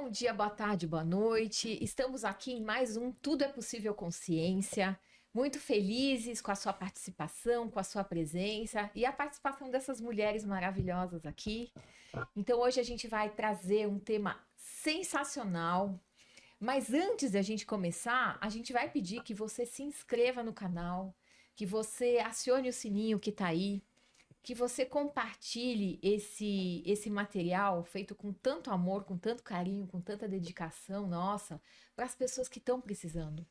Bom dia, boa tarde, boa noite. Estamos aqui em mais um Tudo é Possível com Ciência. Muito felizes com a sua participação, com a sua presença e a participação dessas mulheres maravilhosas aqui. Então, hoje a gente vai trazer um tema sensacional. Mas antes de a gente começar, a gente vai pedir que você se inscreva no canal, que você acione o sininho que está aí, que você compartilhe esse material feito com tanto amor, com tanto carinho, com tanta dedicação, nossa, para as pessoas que estão precisando.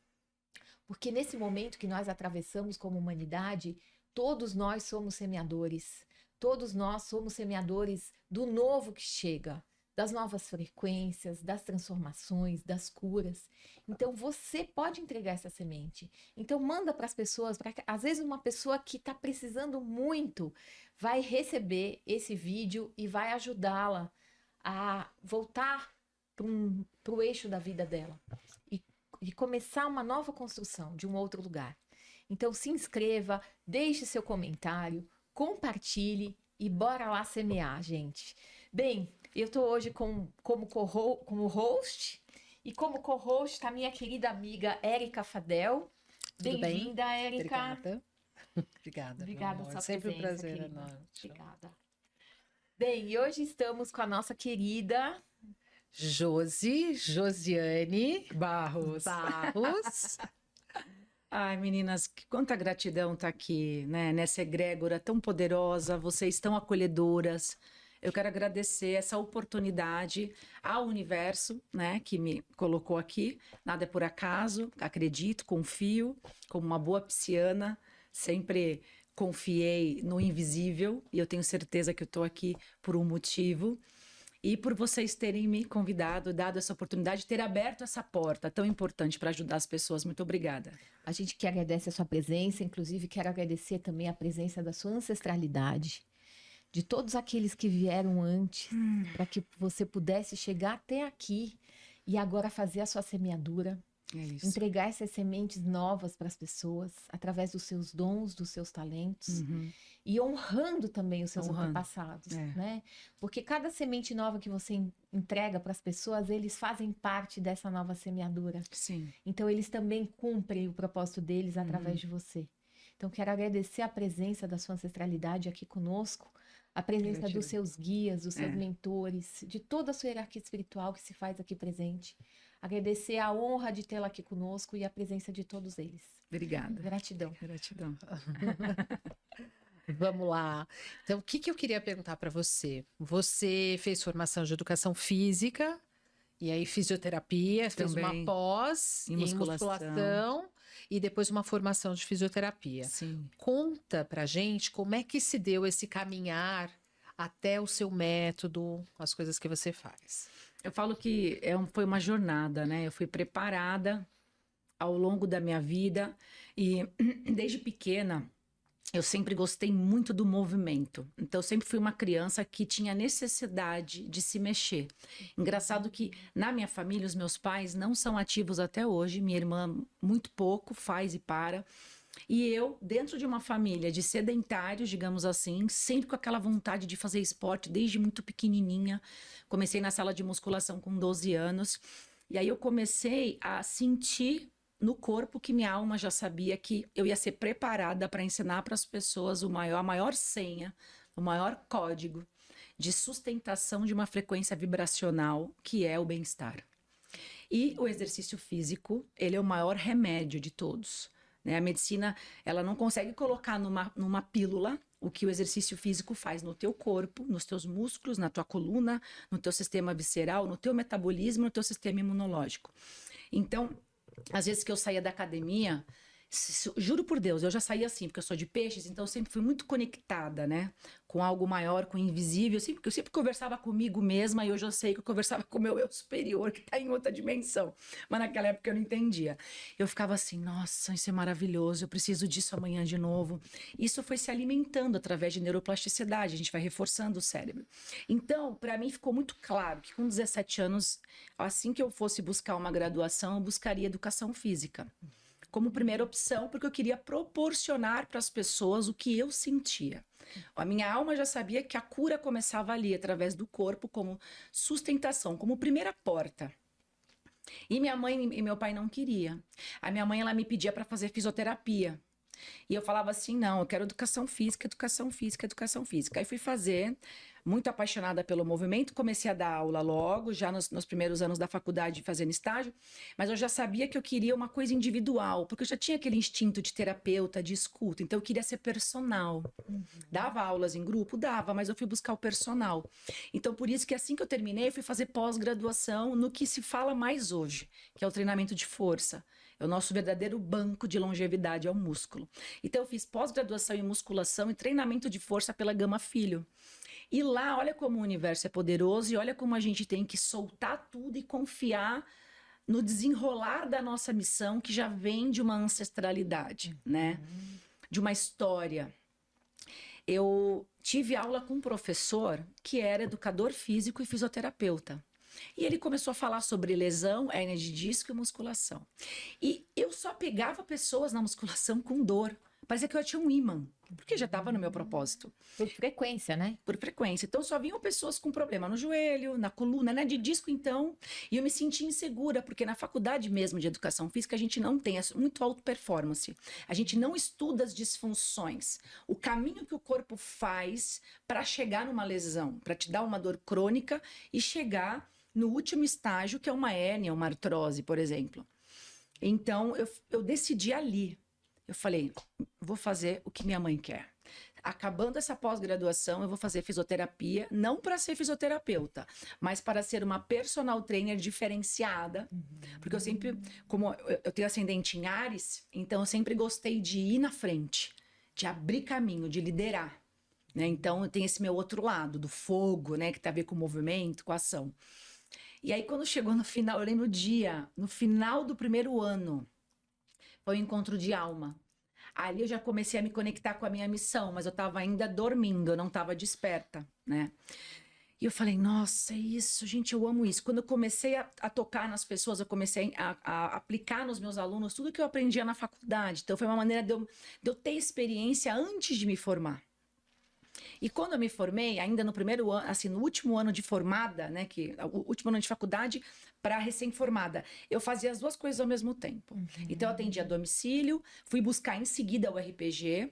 Porque nesse momento que nós atravessamos como humanidade, todos nós somos semeadores. Todos nós somos semeadores do novo que chega, das novas frequências, das transformações, das curas. Então você pode entregar essa semente. Então manda para as pessoas, às vezes uma pessoa que está precisando muito vai receber esse vídeo e vai ajudá-la a voltar para o eixo da vida dela e começar uma nova construção de um outro lugar. Então se inscreva, deixe seu comentário, compartilhe e bora lá semear, gente. Bem, eu estou hoje como host, e como co-host está minha querida amiga Érica Fadel. Bem-vinda, Érica. Obrigada. Obrigada pela sua Sempre presença, um prazer querida. enorme. Obrigada. Bem, e hoje estamos com a nossa querida Josiane Barros. Ai, meninas, quanta gratidão tá aqui, né? Nessa egrégora tão poderosa, vocês tão acolhedoras. Eu quero agradecer essa oportunidade ao universo, né, que me colocou aqui. Nada é por acaso, acredito, confio, como uma boa pisciana, sempre confiei no invisível e eu tenho certeza que eu estou aqui por um motivo. E por vocês terem me convidado, dado essa oportunidade, ter aberto essa porta tão importante para ajudar as pessoas. Muito obrigada. A gente que agradece a sua presença, inclusive quero agradecer também a presença da sua ancestralidade, de todos aqueles que vieram antes, para que você pudesse chegar até aqui e agora fazer a sua semeadura, entregar essas sementes novas para as pessoas, através dos seus dons, dos seus talentos, e honrando também os seus antepassados, né? Porque cada semente nova que você entrega para as pessoas, eles fazem parte dessa nova semeadura. Sim. Então, eles também cumprem o propósito deles através de você. Então, quero agradecer a presença da sua ancestralidade aqui conosco, a presença dos seus guias, dos seus mentores, de toda a sua hierarquia espiritual que se faz aqui presente. Agradecer a honra de tê-la aqui conosco e a presença de todos eles. Obrigada. Gratidão. Gratidão. Vamos lá. Então, o que eu queria perguntar para você? Você fez formação de educação física, e aí fisioterapia, fez Também. uma pós Em em musculação e depois uma formação de fisioterapia. Sim. Conta pra gente como é que se deu esse caminhar até o seu método, as coisas que você faz. Eu falo que foi uma jornada, né? Eu fui preparada ao longo da minha vida e desde pequena eu sempre gostei muito do movimento. Então eu sempre fui uma criança que tinha necessidade de se mexer. Engraçado que na minha família os meus pais não são ativos até hoje, minha irmã muito pouco faz e para. E eu, dentro de uma família de sedentários, digamos assim, sempre com aquela vontade de fazer esporte desde muito pequenininha. Comecei na sala de musculação com 12 anos. E aí eu comecei a sentir no corpo que minha alma já sabia que eu ia ser preparada para ensinar para as pessoas a maior senha, o maior código de sustentação de uma frequência vibracional, que é o bem-estar. E o exercício físico, ele é o maior remédio de todos. A medicina, ela não consegue colocar numa pílula o que o exercício físico faz no teu corpo, nos teus músculos, na tua coluna, no teu sistema visceral, no teu metabolismo, no teu sistema imunológico. Então, às vezes que eu saía da academia, juro por Deus, eu já saía assim, porque eu sou de peixes, então eu sempre fui muito conectada, né? Com algo maior, com o invisível. Eu sempre conversava comigo mesma e hoje eu sei que eu conversava com o meu eu superior, que tá em outra dimensão. Mas naquela época eu não entendia. Eu ficava assim, nossa, isso é maravilhoso, eu preciso disso amanhã de novo. Isso foi se alimentando através de neuroplasticidade, a gente vai reforçando o cérebro. Então, para mim ficou muito claro que com 17 anos, assim que eu fosse buscar uma graduação, eu buscaria educação física. como primeira opção, porque eu queria proporcionar para as pessoas o que eu sentia. A minha alma já sabia que a cura começava ali, através do corpo, como sustentação, como primeira porta. E minha mãe e meu pai não queriam. A minha mãe, ela me pedia para fazer fisioterapia. E eu falava assim, não, eu quero educação física, educação física, educação física. Aí fui fazer, muito apaixonada pelo movimento, comecei a dar aula logo, já nos primeiros anos da faculdade, fazendo estágio, mas eu já sabia que eu queria uma coisa individual, porque eu já tinha aquele instinto de terapeuta, de escuta, então eu queria ser personal. Dava aulas em grupo? Dava, mas eu fui buscar o personal. Então, por isso que assim que eu terminei, eu fui fazer pós-graduação no que se fala mais hoje, que é o treinamento de força. É o nosso verdadeiro banco de longevidade, é o músculo. Então, eu fiz pós-graduação em musculação e treinamento de força pela Gama Filho. E lá, olha como o universo é poderoso e olha como a gente tem que soltar tudo e confiar no desenrolar da nossa missão, que já vem de uma ancestralidade, né? De uma história. Eu tive aula com um professor que era educador físico e fisioterapeuta. E ele começou a falar sobre lesão, hérnia de disco e musculação. E eu só pegava pessoas na musculação com dor. Parecia que eu tinha um ímã, porque já estava no meu propósito. Por frequência, né? Por frequência. Então, só vinham pessoas com problema no joelho, na coluna, né? De disco, então. E eu me sentia insegura, porque na faculdade mesmo de educação física, a gente não tem muito alto performance. A gente não estuda as disfunções. O caminho que o corpo faz para chegar numa lesão, para te dar uma dor crônica e chegar no último estágio, que é uma hérnia, uma artrose, por exemplo. Então, eu decidi ali. Eu falei, vou fazer o que minha mãe quer. Acabando essa pós-graduação, eu vou fazer fisioterapia, não para ser fisioterapeuta, mas para ser uma personal trainer diferenciada. Porque eu sempre, como eu tenho ascendente em Áries, então eu sempre gostei de ir na frente, de abrir caminho, de liderar. Né? Então, eu tenho esse meu outro lado, do fogo, né? Que tem a ver com o movimento, com a ação. E aí, quando chegou no final, eu lembro o dia, no final do primeiro ano, foi o encontro de alma. Ali eu já comecei a me conectar com a minha missão, mas eu estava ainda dormindo, eu não estava desperta, né? E eu falei, nossa, é isso, gente, eu amo isso. Quando eu comecei a tocar nas pessoas, eu comecei a aplicar nos meus alunos tudo que eu aprendia na faculdade. Então, foi uma maneira de eu ter experiência antes de me formar. E quando eu me formei, ainda no primeiro ano, assim, no último ano de formada, né, o último ano de faculdade para recém-formada, eu fazia as duas coisas ao mesmo tempo. Então, eu atendia a domicílio, fui buscar em seguida o RPG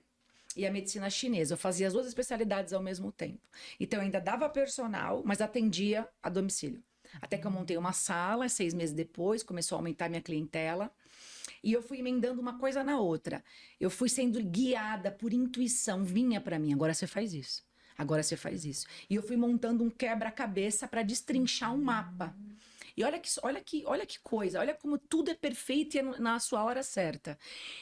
e a medicina chinesa. Eu fazia as duas especialidades ao mesmo tempo. Então, eu ainda dava personal, mas atendia a domicílio. Até que eu montei uma sala, 6 meses depois, começou a aumentar minha clientela. E eu fui emendando uma coisa na outra. Eu fui sendo guiada por intuição, vinha para mim, agora você faz isso. Agora você faz isso. E eu fui montando um quebra-cabeça para destrinchar um mapa. E olha que coisa, olha como tudo é perfeito e é na sua hora certa.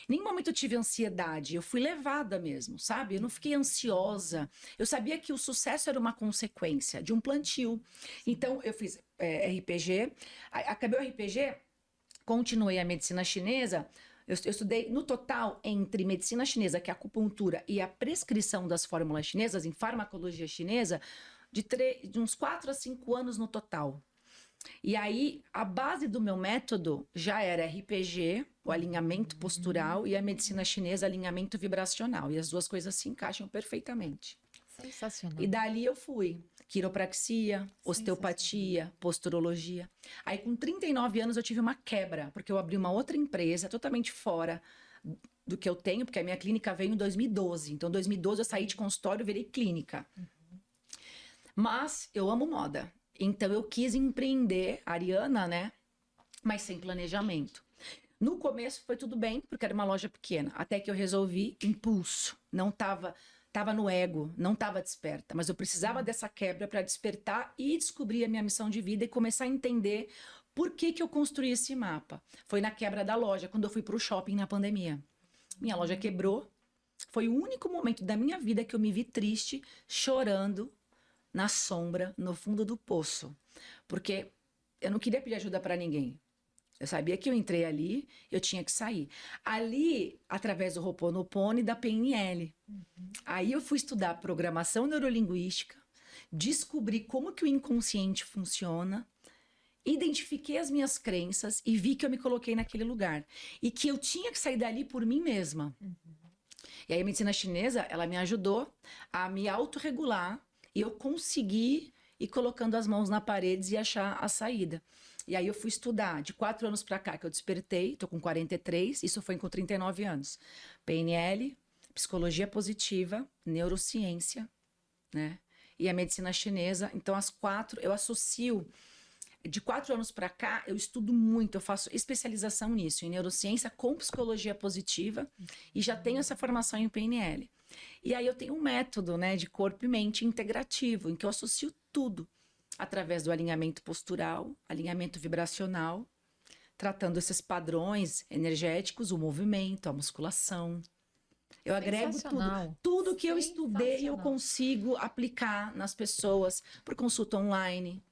Em nenhum momento eu tive ansiedade, eu fui levada mesmo, sabe? Eu não fiquei ansiosa. Eu sabia que o sucesso era uma consequência de um plantio. Então, eu fiz RPG, acabei o RPG, continuei a medicina chinesa. Eu estudei, no total, entre medicina chinesa, que é a acupuntura, e a prescrição das fórmulas chinesas, em farmacologia chinesa, de uns 4 a 5 anos no total. E aí, a base do meu método já era RPG, o alinhamento postural, e a medicina chinesa, alinhamento vibracional. E as duas coisas se encaixam perfeitamente. Sensacional. E dali eu fui. Quiropraxia, osteopatia, posturologia. Aí, com 39 anos, eu tive uma quebra, porque eu abri uma outra empresa totalmente fora do que eu tenho, porque a minha clínica veio em 2012. Então, em 2012, eu saí de consultório e virei clínica. Mas eu amo moda. Então, eu quis empreender, Ariana, né? Mas sem planejamento. No começo, foi tudo bem, porque era uma loja pequena. Até que eu resolvi impulso. Não estava no ego, não estava desperta. Mas eu precisava dessa quebra para despertar e descobrir a minha missão de vida e começar a entender por que eu construí esse mapa. Foi na quebra da loja, quando eu fui para o shopping na pandemia. Minha loja quebrou. Foi o único momento da minha vida que eu me vi triste, chorando, na sombra, no fundo do poço. Porque eu não queria pedir ajuda para ninguém. Eu sabia que eu entrei ali, eu tinha que sair. Ali, através do Ho'oponopono e da PNL. Aí eu fui estudar programação neurolinguística, descobri como que o inconsciente funciona identifiquei as minhas crenças e vi que eu me coloquei naquele lugar. E que eu tinha que sair dali por mim mesma. E aí a medicina chinesa, ela me ajudou a me autorregular e eu consegui ir colocando as mãos na parede e achar a saída. E aí eu fui estudar, de 4 anos para cá que eu despertei, tô com 43, isso foi com 39 anos. PNL, psicologia positiva, neurociência, né? E a medicina chinesa. Então as 4, eu associo. De 4 anos para cá, eu estudo muito, eu faço especialização nisso, em neurociência com psicologia positiva, e já tenho essa formação em PNL. E aí eu tenho um método, né, de corpo e mente integrativo, em que eu associo tudo, através do alinhamento postural, alinhamento vibracional, tratando esses padrões energéticos, o movimento, a musculação. Eu agrego tudo que eu estudei, eu consigo aplicar nas pessoas, por consulta online,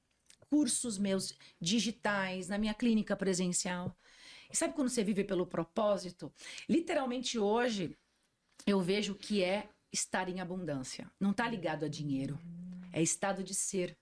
cursos meus digitais, na minha clínica presencial. E sabe quando você vive pelo propósito? Literalmente hoje, eu vejo que é estar em abundância. Não está ligado a dinheiro. É estado de ser.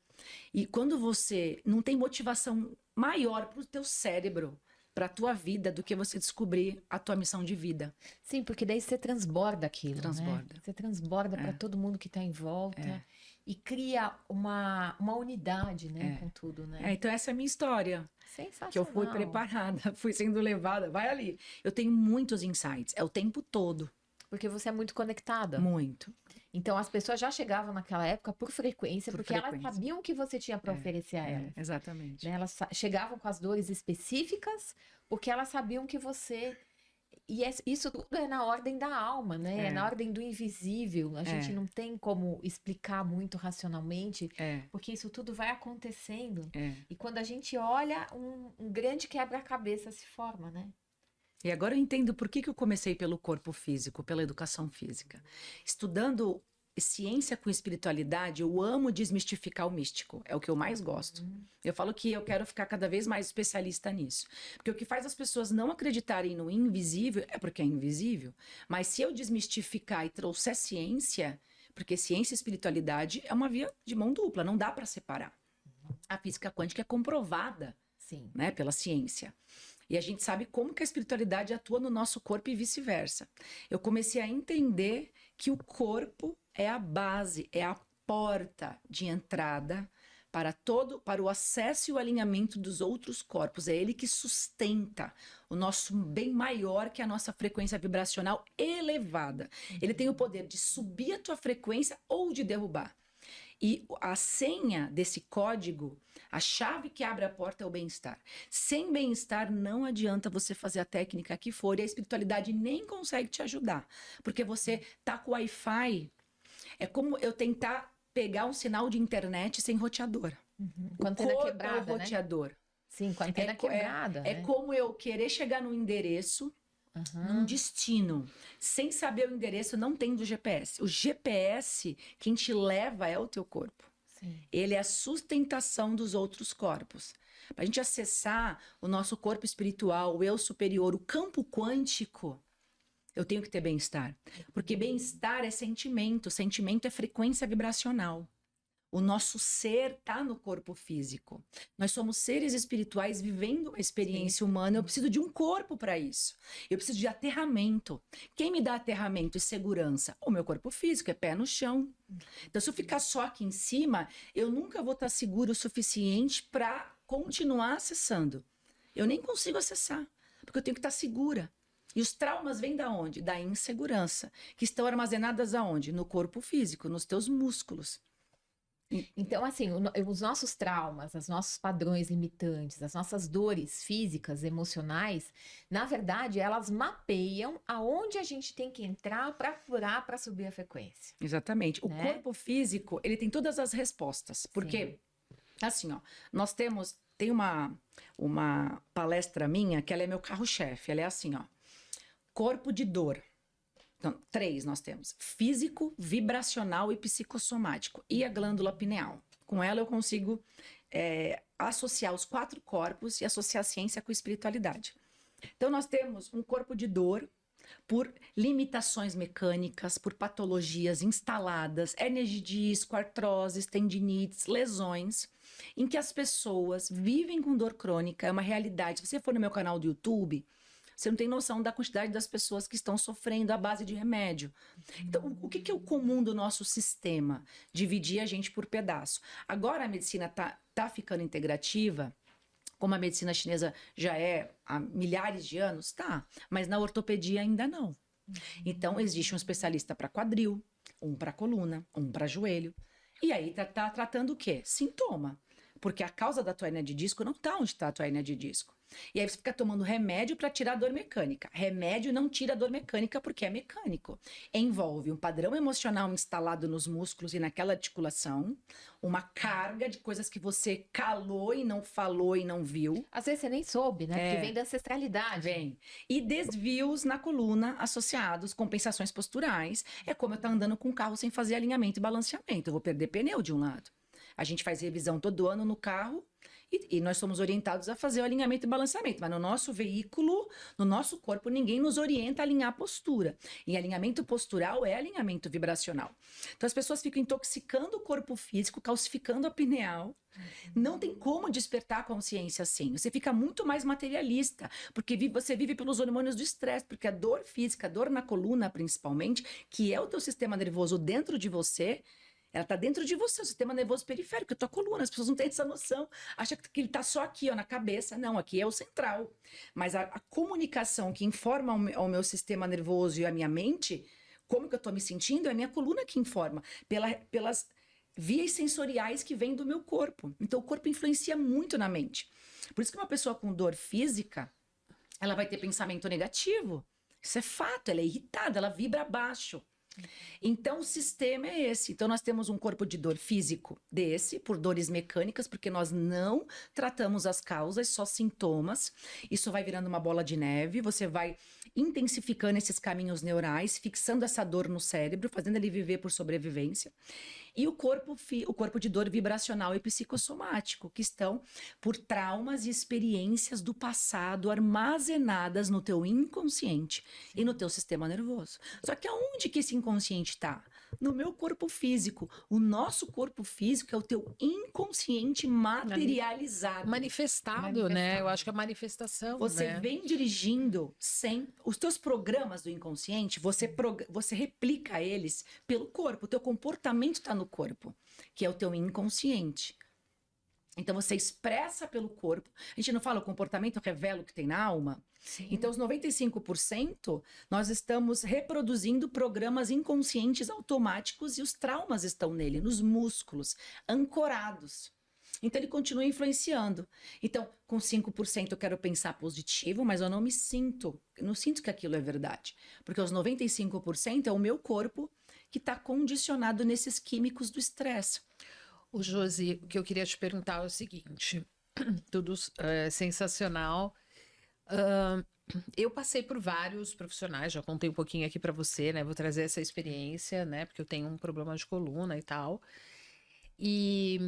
E quando você não tem motivação maior para o teu cérebro, para a tua vida, do que você descobrir a tua missão de vida. Sim, porque daí você transborda aquilo, Transborda. né? Você transborda para todo mundo que está em volta. E cria uma unidade, né, com tudo, né? Então essa é a minha história. Sensacional. Que eu fui preparada, fui sendo levada. Vai ali. Eu tenho muitos insights, é o tempo todo. Porque você é muito conectada. Muito. Então as pessoas já chegavam naquela época por frequência, porque elas sabiam o que você tinha para oferecer a elas. Exatamente. Né? Elas chegavam com as dores específicas, porque elas sabiam que você... E isso tudo é na ordem da alma, né? É na ordem do invisível. A gente não tem como explicar muito racionalmente, porque isso tudo vai acontecendo. E quando a gente olha, um grande quebra-cabeça se forma, né? E agora eu entendo por que eu comecei pelo corpo físico, pela educação física. Estudando ciência com espiritualidade, eu amo desmistificar o místico. É o que eu mais gosto. Eu falo que eu quero ficar cada vez mais especialista nisso. Porque o que faz as pessoas não acreditarem no invisível é porque é invisível. Mas se eu desmistificar e trouxer ciência, porque ciência e espiritualidade é uma via de mão dupla, não dá para separar. A física quântica é comprovada, né, pela ciência. E a gente sabe como que a espiritualidade atua no nosso corpo e vice-versa. Eu comecei a entender que o corpo é a base, é a porta de entrada para o acesso e o alinhamento dos outros corpos. É ele que sustenta o nosso bem maior, que é a nossa frequência vibracional elevada. Ele tem o poder de subir a tua frequência ou de derrubar. E a senha desse código, a chave que abre a porta é o bem-estar. Sem bem-estar não adianta você fazer a técnica que for, e a espiritualidade nem consegue te ajudar. Porque você tá com o Wi-Fi, é como eu tentar pegar um sinal de internet sem roteador. Com a antena quebrada, é o roteador. Né? Sim, com a antena quebrada. É como eu querer chegar num endereço, num destino, sem saber o endereço, não tem do GPS. O GPS, quem te leva é o teu corpo. Sim. Ele é a sustentação dos outros corpos. Para a gente acessar o nosso corpo espiritual, o eu superior, o campo quântico, eu tenho que ter bem-estar. Porque bem-estar é sentimento, sentimento é frequência vibracional. O nosso ser está no corpo físico. Nós somos seres espirituais vivendo uma experiência humana. Eu preciso de um corpo para isso. Eu preciso de aterramento. Quem me dá aterramento e segurança? O meu corpo físico, é pé no chão. Então, se eu ficar só aqui em cima, eu nunca vou estar seguro o suficiente para continuar acessando. Eu nem consigo acessar, porque eu tenho que estar segura. E os traumas vêm da onde? Da insegurança, que estão armazenadas aonde? No corpo físico, nos teus músculos. Então, assim, os nossos traumas, os nossos padrões limitantes, as nossas dores físicas, emocionais, na verdade, elas mapeiam aonde a gente tem que entrar para furar, para subir a frequência. Exatamente. O corpo físico, ele tem todas as respostas. Porque, assim, ó, nós tem uma palestra minha que ela é meu carro-chefe. Ela é assim, ó, corpo de dor. Então, 3 nós temos: físico, vibracional e psicossomático. E a glândula pineal. Com ela eu consigo associar os 4 corpos e associar a ciência com a espiritualidade. Então, nós temos um corpo de dor, por limitações mecânicas, por patologias instaladas, hérnias de disco, artroses, tendinites, lesões, em que as pessoas vivem com dor crônica, é uma realidade. Se você for no meu canal do YouTube, você não tem noção da quantidade das pessoas que estão sofrendo à base de remédio. Então, o que é o comum do nosso sistema? Dividir a gente por pedaço. Agora a medicina tá ficando integrativa, como a medicina chinesa já é há milhares de anos, tá. Mas na ortopedia ainda não. Então, existe um especialista para quadril, um para coluna, um para joelho. E aí tá tratando o quê? Sintoma. Porque a causa da tua hérnia de disco não tá onde está a tua hérnia de disco. E aí você fica tomando remédio para tirar a dor mecânica. Remédio não tira a dor mecânica porque é mecânico. Envolve um padrão emocional instalado nos músculos e naquela articulação, uma carga de coisas que você calou e não falou e não viu. Às vezes você nem soube, né? Porque vem da ancestralidade. Vem. E desvios na coluna associados, compensações posturais. É como eu estar andando com um carro sem fazer alinhamento e balanceamento. Eu vou perder pneu de um lado. A gente faz revisão todo ano no carro e nós somos orientados a fazer o alinhamento e balanceamento. Mas no nosso veículo, no nosso corpo, ninguém nos orienta a alinhar a postura. E alinhamento postural é alinhamento vibracional. Então as pessoas ficam intoxicando o corpo físico, calcificando a pineal. Não tem como despertar a consciência assim. Você fica muito mais materialista, porque você vive pelos hormônios do estresse, porque a dor física, a dor na coluna principalmente, que é o teu sistema nervoso dentro de você, ela está dentro de você, o sistema nervoso periférico, a tua coluna. As pessoas não têm essa noção. Acha que ele está só aqui, ó, na cabeça. Não, aqui é o central. Mas a comunicação que informa ao meu sistema nervoso e a minha mente, como que eu estou me sentindo, é a minha coluna que informa. Pelas vias sensoriais que vêm do meu corpo. Então, o corpo influencia muito na mente. Por isso que uma pessoa com dor física, ela vai ter pensamento negativo. Isso é fato, ela é irritada, ela vibra abaixo. Então, o sistema é esse. Então, nós temos um corpo de dor físico desse, por dores mecânicas, porque nós não tratamos as causas, só sintomas. Isso vai virando uma bola de neve, você vai intensificando esses caminhos neurais, fixando essa dor no cérebro, fazendo ele viver por sobrevivência. E o corpo de dor vibracional e psicossomático, que estão por traumas e experiências do passado armazenadas no teu inconsciente e no teu sistema nervoso. Só que aonde que esse inconsciente está? No meu corpo físico. O nosso corpo físico é o teu inconsciente materializado. Manifestado, né? Eu acho que é manifestação. Você vem dirigindo sem... Os teus programas do inconsciente, você replica eles pelo corpo. O teu comportamento está no corpo, que é o teu inconsciente. Então, você expressa pelo corpo. A gente não fala o comportamento revela o que tem na alma? Sim. Então, os 95%, nós estamos reproduzindo programas inconscientes automáticos e os traumas estão nele, nos músculos, ancorados. Então, ele continua influenciando. Então, com 5% eu quero pensar positivo, mas eu não sinto que aquilo é verdade. Porque os 95% é o meu corpo que está condicionado nesses químicos do estresse. O Josi, o que eu queria te perguntar é o seguinte, tudo sensacional. Eu passei por vários profissionais, já contei um pouquinho aqui para você, né? Vou trazer essa experiência, né? Porque eu tenho um problema de coluna e tal. E,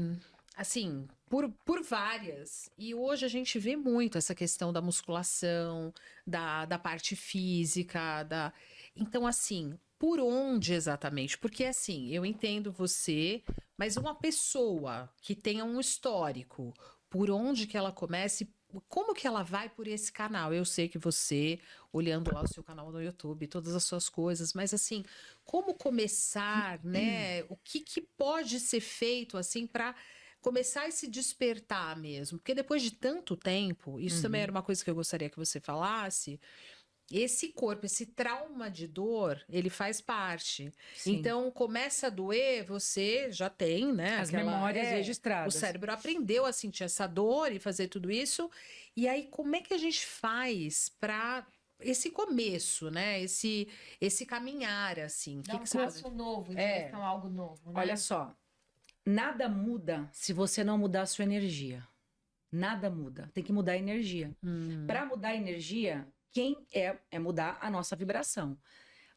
assim, por várias. E hoje a gente vê muito essa questão da musculação, da parte física, Então, assim, por onde exatamente? Porque, assim, eu entendo você, mas uma pessoa que tenha um histórico, por onde que ela comece, como que ela vai por esse canal? Eu sei que você, olhando lá o seu canal no YouTube, todas as suas coisas, mas, assim, como começar, né? O que pode ser feito, assim, para começar a se despertar mesmo? Porque depois de tanto tempo, isso também era uma coisa que eu gostaria que você falasse. Esse corpo, esse trauma de dor, ele faz parte. Sim. Então, começa a doer, você já tem, né? As memórias registradas. O cérebro aprendeu a sentir essa dor e fazer tudo isso. E aí, como é que a gente faz para esse começo, né? Esse caminhar, assim? Dá um passo novo, em direção a algo novo, né? Olha só, nada muda se você não mudar a sua energia. Nada muda. Tem que mudar a energia. Para mudar a energia... Quem é mudar a nossa vibração.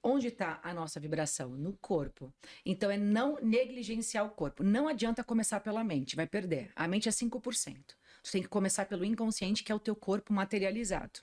Onde está a nossa vibração? No corpo. Então, é não negligenciar o corpo. Não adianta começar pela mente, vai perder. A mente é 5%. Tu tem que começar pelo inconsciente, que é o teu corpo materializado.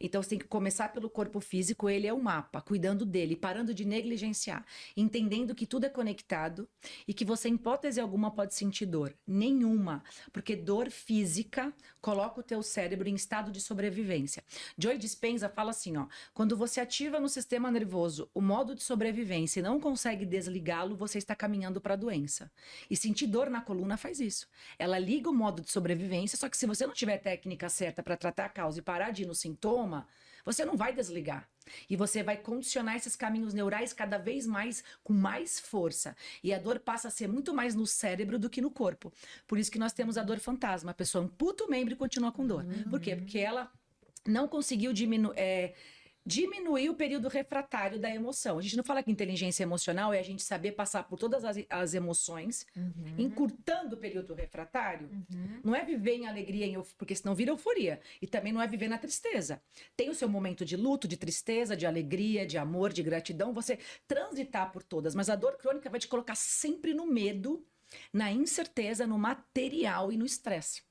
Então você tem que começar pelo corpo físico, ele é o mapa, cuidando dele, parando de negligenciar, entendendo que tudo é conectado e que você, em hipótese alguma, pode sentir dor. Nenhuma, porque dor física coloca o teu cérebro em estado de sobrevivência. Joe Dispenza fala assim, ó, quando você ativa no sistema nervoso o modo de sobrevivência e não consegue desligá-lo, você está caminhando para a doença. E sentir dor na coluna faz isso. Ela liga o modo de sobrevivência, só que se você não tiver a técnica certa para tratar a causa e parar de ir no sintoma, você não vai desligar. E você vai condicionar esses caminhos neurais cada vez mais, com mais força. E a dor passa a ser muito mais no cérebro do que no corpo. Por isso que nós temos a dor fantasma. A pessoa amputa o membro e continua com dor. Por quê? Porque ela não conseguiu diminuir o período refratário da emoção. A gente não fala que inteligência emocional é a gente saber passar por todas as emoções, encurtando o período refratário. Não é viver em alegria, porque senão vira euforia. E também não é viver na tristeza. Tem o seu momento de luto, de tristeza, de alegria, de amor, de gratidão, você transitar por todas. Mas a dor crônica vai te colocar sempre no medo, na incerteza, no material e no estresse.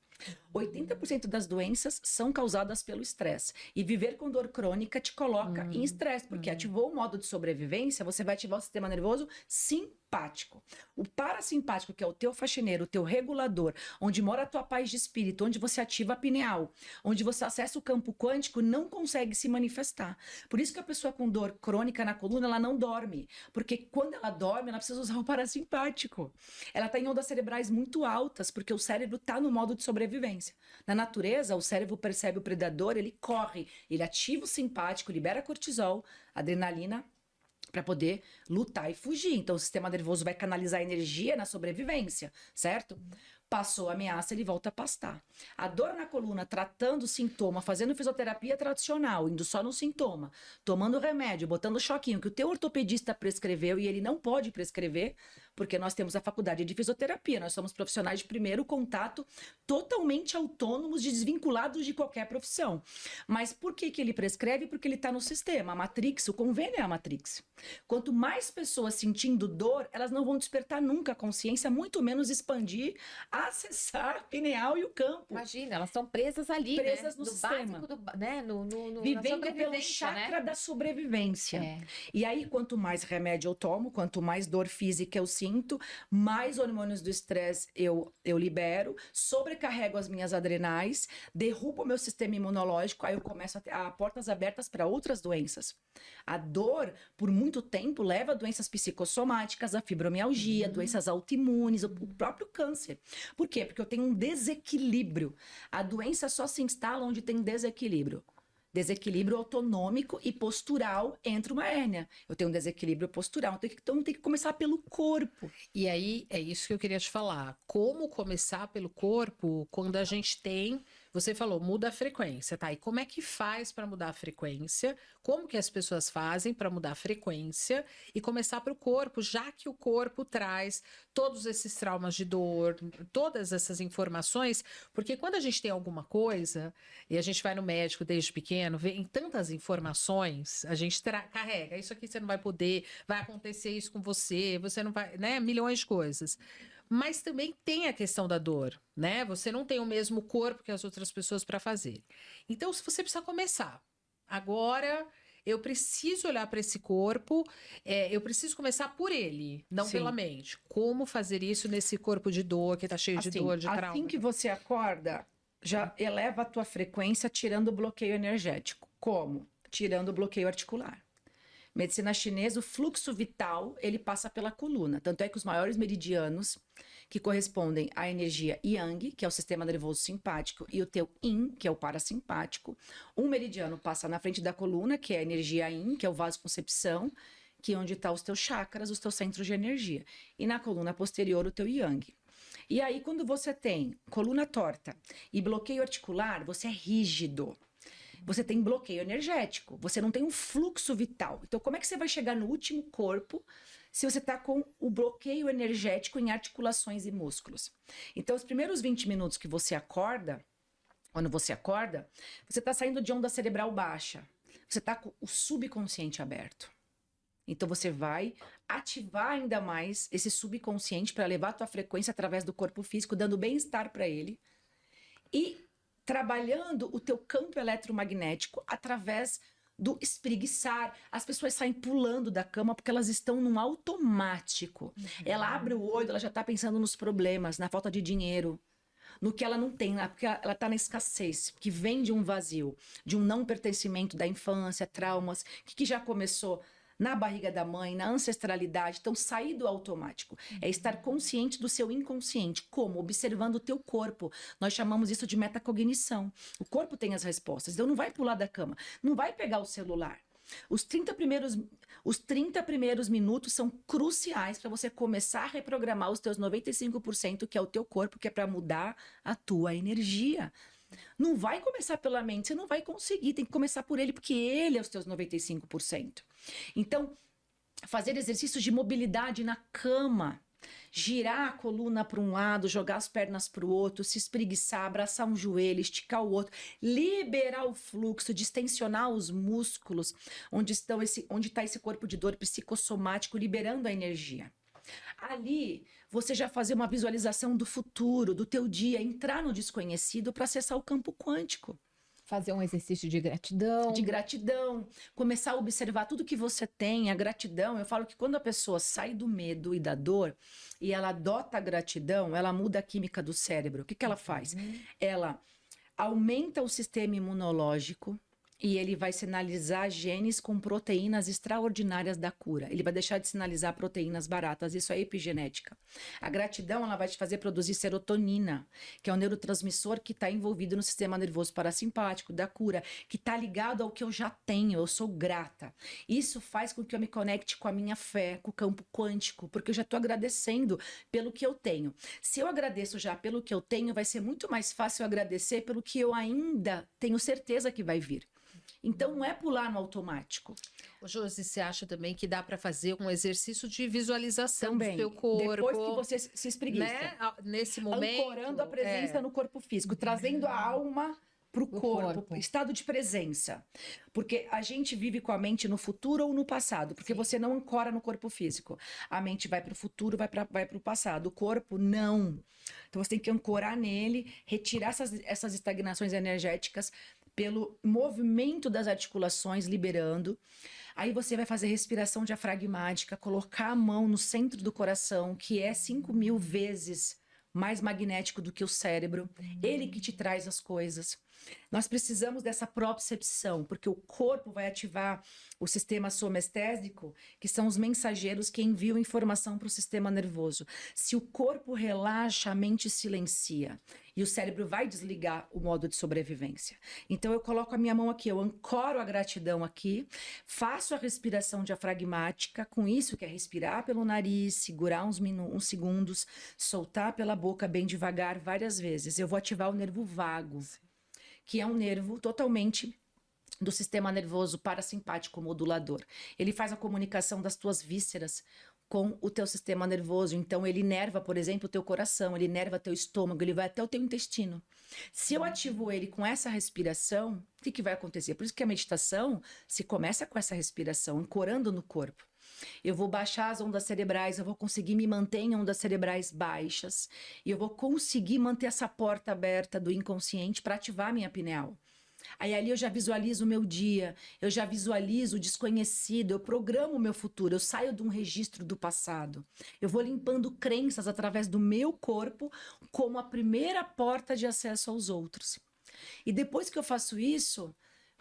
80% das doenças são causadas pelo estresse. E viver com dor crônica te coloca em estresse, porque ativou o modo de sobrevivência, você vai ativar o sistema nervoso simpático. O parasimpático, que é o teu faxineiro, o teu regulador, onde mora a tua paz de espírito, onde você ativa a pineal, onde você acessa o campo quântico, não consegue se manifestar. Por isso que a pessoa com dor crônica na coluna, ela não dorme. Porque quando ela dorme, ela precisa usar o parasimpático. Ela está em ondas cerebrais muito altas, porque o cérebro está no modo de sobrevivência. Na natureza, o cérebro percebe o predador, ele corre, ele ativa o simpático, libera cortisol, adrenalina, para poder lutar e fugir. Então, o sistema nervoso vai canalizar energia na sobrevivência, certo? Passou a ameaça, ele volta a pastar. A dor na coluna, tratando o sintoma, fazendo fisioterapia tradicional, indo só no sintoma, tomando remédio, botando choquinho, que o teu ortopedista prescreveu e ele não pode prescrever, porque nós temos a faculdade de fisioterapia, nós somos profissionais de primeiro contato, totalmente autônomos, desvinculados de qualquer profissão. Mas por que ele prescreve? Porque ele está no sistema. A Matrix, o convênio é a Matrix. Quanto mais pessoas sentindo dor, elas não vão despertar nunca a consciência, muito menos expandir, acessar a pineal e o campo. Imagina, elas estão presas ali, Presas né? no sistema. Básico né? na Vivendo pelo sobrevivência, chakra da sobrevivência. É. E aí, quanto mais remédio eu tomo, quanto mais dor física eu sinto, mais hormônios do estresse eu libero, sobrecarrego as minhas adrenais, derrubo o meu sistema imunológico, aí eu começo a ter portas abertas para outras doenças. A dor, por muito tempo, leva a doenças psicossomáticas, a fibromialgia, doenças autoimunes, o próprio câncer. Por quê? Porque eu tenho um desequilíbrio. A doença só se instala onde tem desequilíbrio. Desequilíbrio autonômico e postural entre uma hérnia. Eu tenho um desequilíbrio postural, então tem que começar pelo corpo. E aí, é isso que eu queria te falar. Como começar pelo corpo quando a gente tem... Você falou, muda a frequência, tá? E como é que faz para mudar a frequência? Como que as pessoas fazem para mudar a frequência e começar para o corpo, já que o corpo traz todos esses traumas de dor, todas essas informações? Porque quando a gente tem alguma coisa e a gente vai no médico desde pequeno, vem tantas informações, a gente carrega. Isso aqui você não vai poder, vai acontecer isso com você, você não vai, né? Milhões de coisas. Mas também tem a questão da dor, né? Você não tem o mesmo corpo que as outras pessoas para fazer. Então, se você precisa começar, agora eu preciso olhar para esse corpo, eu preciso começar por ele, não pela mente. Como fazer isso nesse corpo de dor que tá cheio de dor, de trauma? Assim que você acorda, já eleva a tua frequência tirando o bloqueio energético. Como? Tirando o bloqueio articular. Medicina chinesa, o fluxo vital, ele passa pela coluna. Tanto é que os maiores meridianos, que correspondem à energia Yang, que é o sistema nervoso simpático, e o teu Yin, que é o parasimpático. Um meridiano passa na frente da coluna, que é a energia Yin, que é o vasoconcepção, que é onde estão os teus chakras, os teus centros de energia. E na coluna posterior, o teu Yang. E aí, quando você tem coluna torta e bloqueio articular, você é rígido. Você tem bloqueio energético, você não tem um fluxo vital. Então, como é que você vai chegar no último corpo se você está com o bloqueio energético em articulações e músculos? Então, os primeiros 20 minutos que você acorda, quando você acorda, você está saindo de onda cerebral baixa. Você está com o subconsciente aberto. Então, você vai ativar ainda mais esse subconsciente para levar a tua frequência através do corpo físico, dando bem-estar para ele. E trabalhando o teu campo eletromagnético através do espreguiçar. As pessoas saem pulando da cama porque elas estão num automático. Ela abre o olho, ela já está pensando nos problemas, na falta de dinheiro, no que ela não tem, porque ela está na escassez, que vem de um vazio, de um não pertencimento da infância, traumas, que já começou na barriga da mãe, na ancestralidade. Então, sair do automático é estar consciente do seu inconsciente. Como? Observando o teu corpo. Nós chamamos isso de metacognição. O corpo tem as respostas. Então, não vai pular da cama, não vai pegar o celular. Os 30 primeiros minutos são cruciais para você começar a reprogramar os teus 95%, que é o teu corpo, que é para mudar a tua energia. Não vai começar pela mente, você não vai conseguir, tem que começar por ele, porque ele é os teus 95%. Então, fazer exercícios de mobilidade na cama, girar a coluna para um lado, jogar as pernas para o outro, se espreguiçar, abraçar um joelho, esticar o outro, liberar o fluxo, distensionar os músculos, onde está esse corpo de dor psicossomático, liberando a energia. Ali, você já fazer uma visualização do futuro, do teu dia, entrar no desconhecido para acessar o campo quântico. Fazer um exercício de gratidão. De gratidão, começar a observar tudo que você tem, a gratidão. Eu falo que quando a pessoa sai do medo e da dor e ela adota a gratidão, ela muda a química do cérebro. O que ela faz? Ela aumenta o sistema imunológico e ele vai sinalizar genes com proteínas extraordinárias da cura. Ele vai deixar de sinalizar proteínas baratas. Isso é epigenética. A gratidão, ela vai te fazer produzir serotonina, que é um neurotransmissor que está envolvido no sistema nervoso parasimpático, da cura, que está ligado ao que eu já tenho. Eu sou grata. Isso faz com que eu me conecte com a minha fé, com o campo quântico, porque eu já estou agradecendo pelo que eu tenho. Se eu agradeço já pelo que eu tenho, vai ser muito mais fácil eu agradecer pelo que eu ainda tenho certeza que vai vir. Então, não é pular no automático. Ô, Josi, você acha também que dá para fazer um exercício de visualização Também, do teu corpo? depois que você se espreguiça. Né? Nesse momento. Ancorando a presença no corpo físico, trazendo a alma para o corpo, estado de presença. Porque a gente vive com a mente no futuro ou no passado, porque você não ancora no corpo físico. A mente vai para o futuro, vai para o passado. O corpo, não. Então, você tem que ancorar nele, retirar essas estagnações energéticas, pelo movimento das articulações, liberando. Aí você vai fazer respiração diafragmática, colocar a mão no centro do coração, que é 5.000 vezes mais magnético do que o cérebro. Ele que te traz as coisas. Nós precisamos dessa propriocepção, porque o corpo vai ativar o sistema somestésico, que são os mensageiros que enviam informação para o sistema nervoso. Se o corpo relaxa, a mente silencia. E o cérebro vai desligar o modo de sobrevivência. Então, eu coloco a minha mão aqui, eu ancoro a gratidão aqui, faço a respiração diafragmática, com isso que é respirar pelo nariz, segurar uns segundos, soltar pela boca bem devagar várias vezes. Eu vou ativar o nervo vago, que é um nervo totalmente do sistema nervoso parasimpático modulador. Ele faz a comunicação das tuas vísceras com o teu sistema nervoso. Então, ele inerva, por exemplo, o teu coração, ele inerva teu estômago, ele vai até o teu intestino. Se eu ativo ele com essa respiração, o que vai acontecer? Por isso que a meditação se começa com essa respiração, ancorando no corpo. Eu vou baixar as ondas cerebrais, eu vou conseguir me manter em ondas cerebrais baixas e eu vou conseguir manter essa porta aberta do inconsciente para ativar a minha pineal. Aí ali eu já visualizo o meu dia, eu já visualizo o desconhecido, eu programo o meu futuro, eu saio de um registro do passado. Eu vou limpando crenças através do meu corpo como a primeira porta de acesso aos outros. E depois que eu faço isso,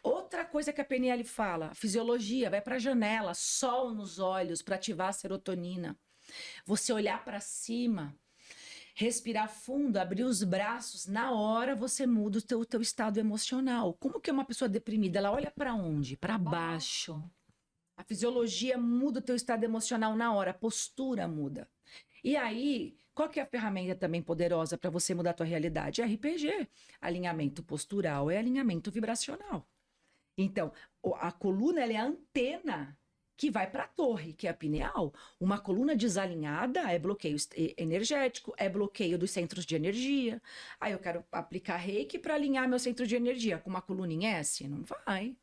outra coisa que a PNL fala, a fisiologia, vai para a janela, sol nos olhos para ativar a serotonina. Você olhar para cima, respirar fundo, abrir os braços, na hora você muda o teu estado emocional. Como que é uma pessoa deprimida? Ela olha para onde? Para baixo. A fisiologia muda o teu estado emocional na hora, a postura muda. E aí, qual que é a ferramenta também poderosa para você mudar a tua realidade? RPG. Alinhamento postural é alinhamento vibracional. Então, a coluna ela é a antena que vai para a torre, que é a pineal. Uma coluna desalinhada é bloqueio energético, é bloqueio dos centros de energia. Aí eu quero aplicar reiki para alinhar meu centro de energia com uma coluna em S? Não vai.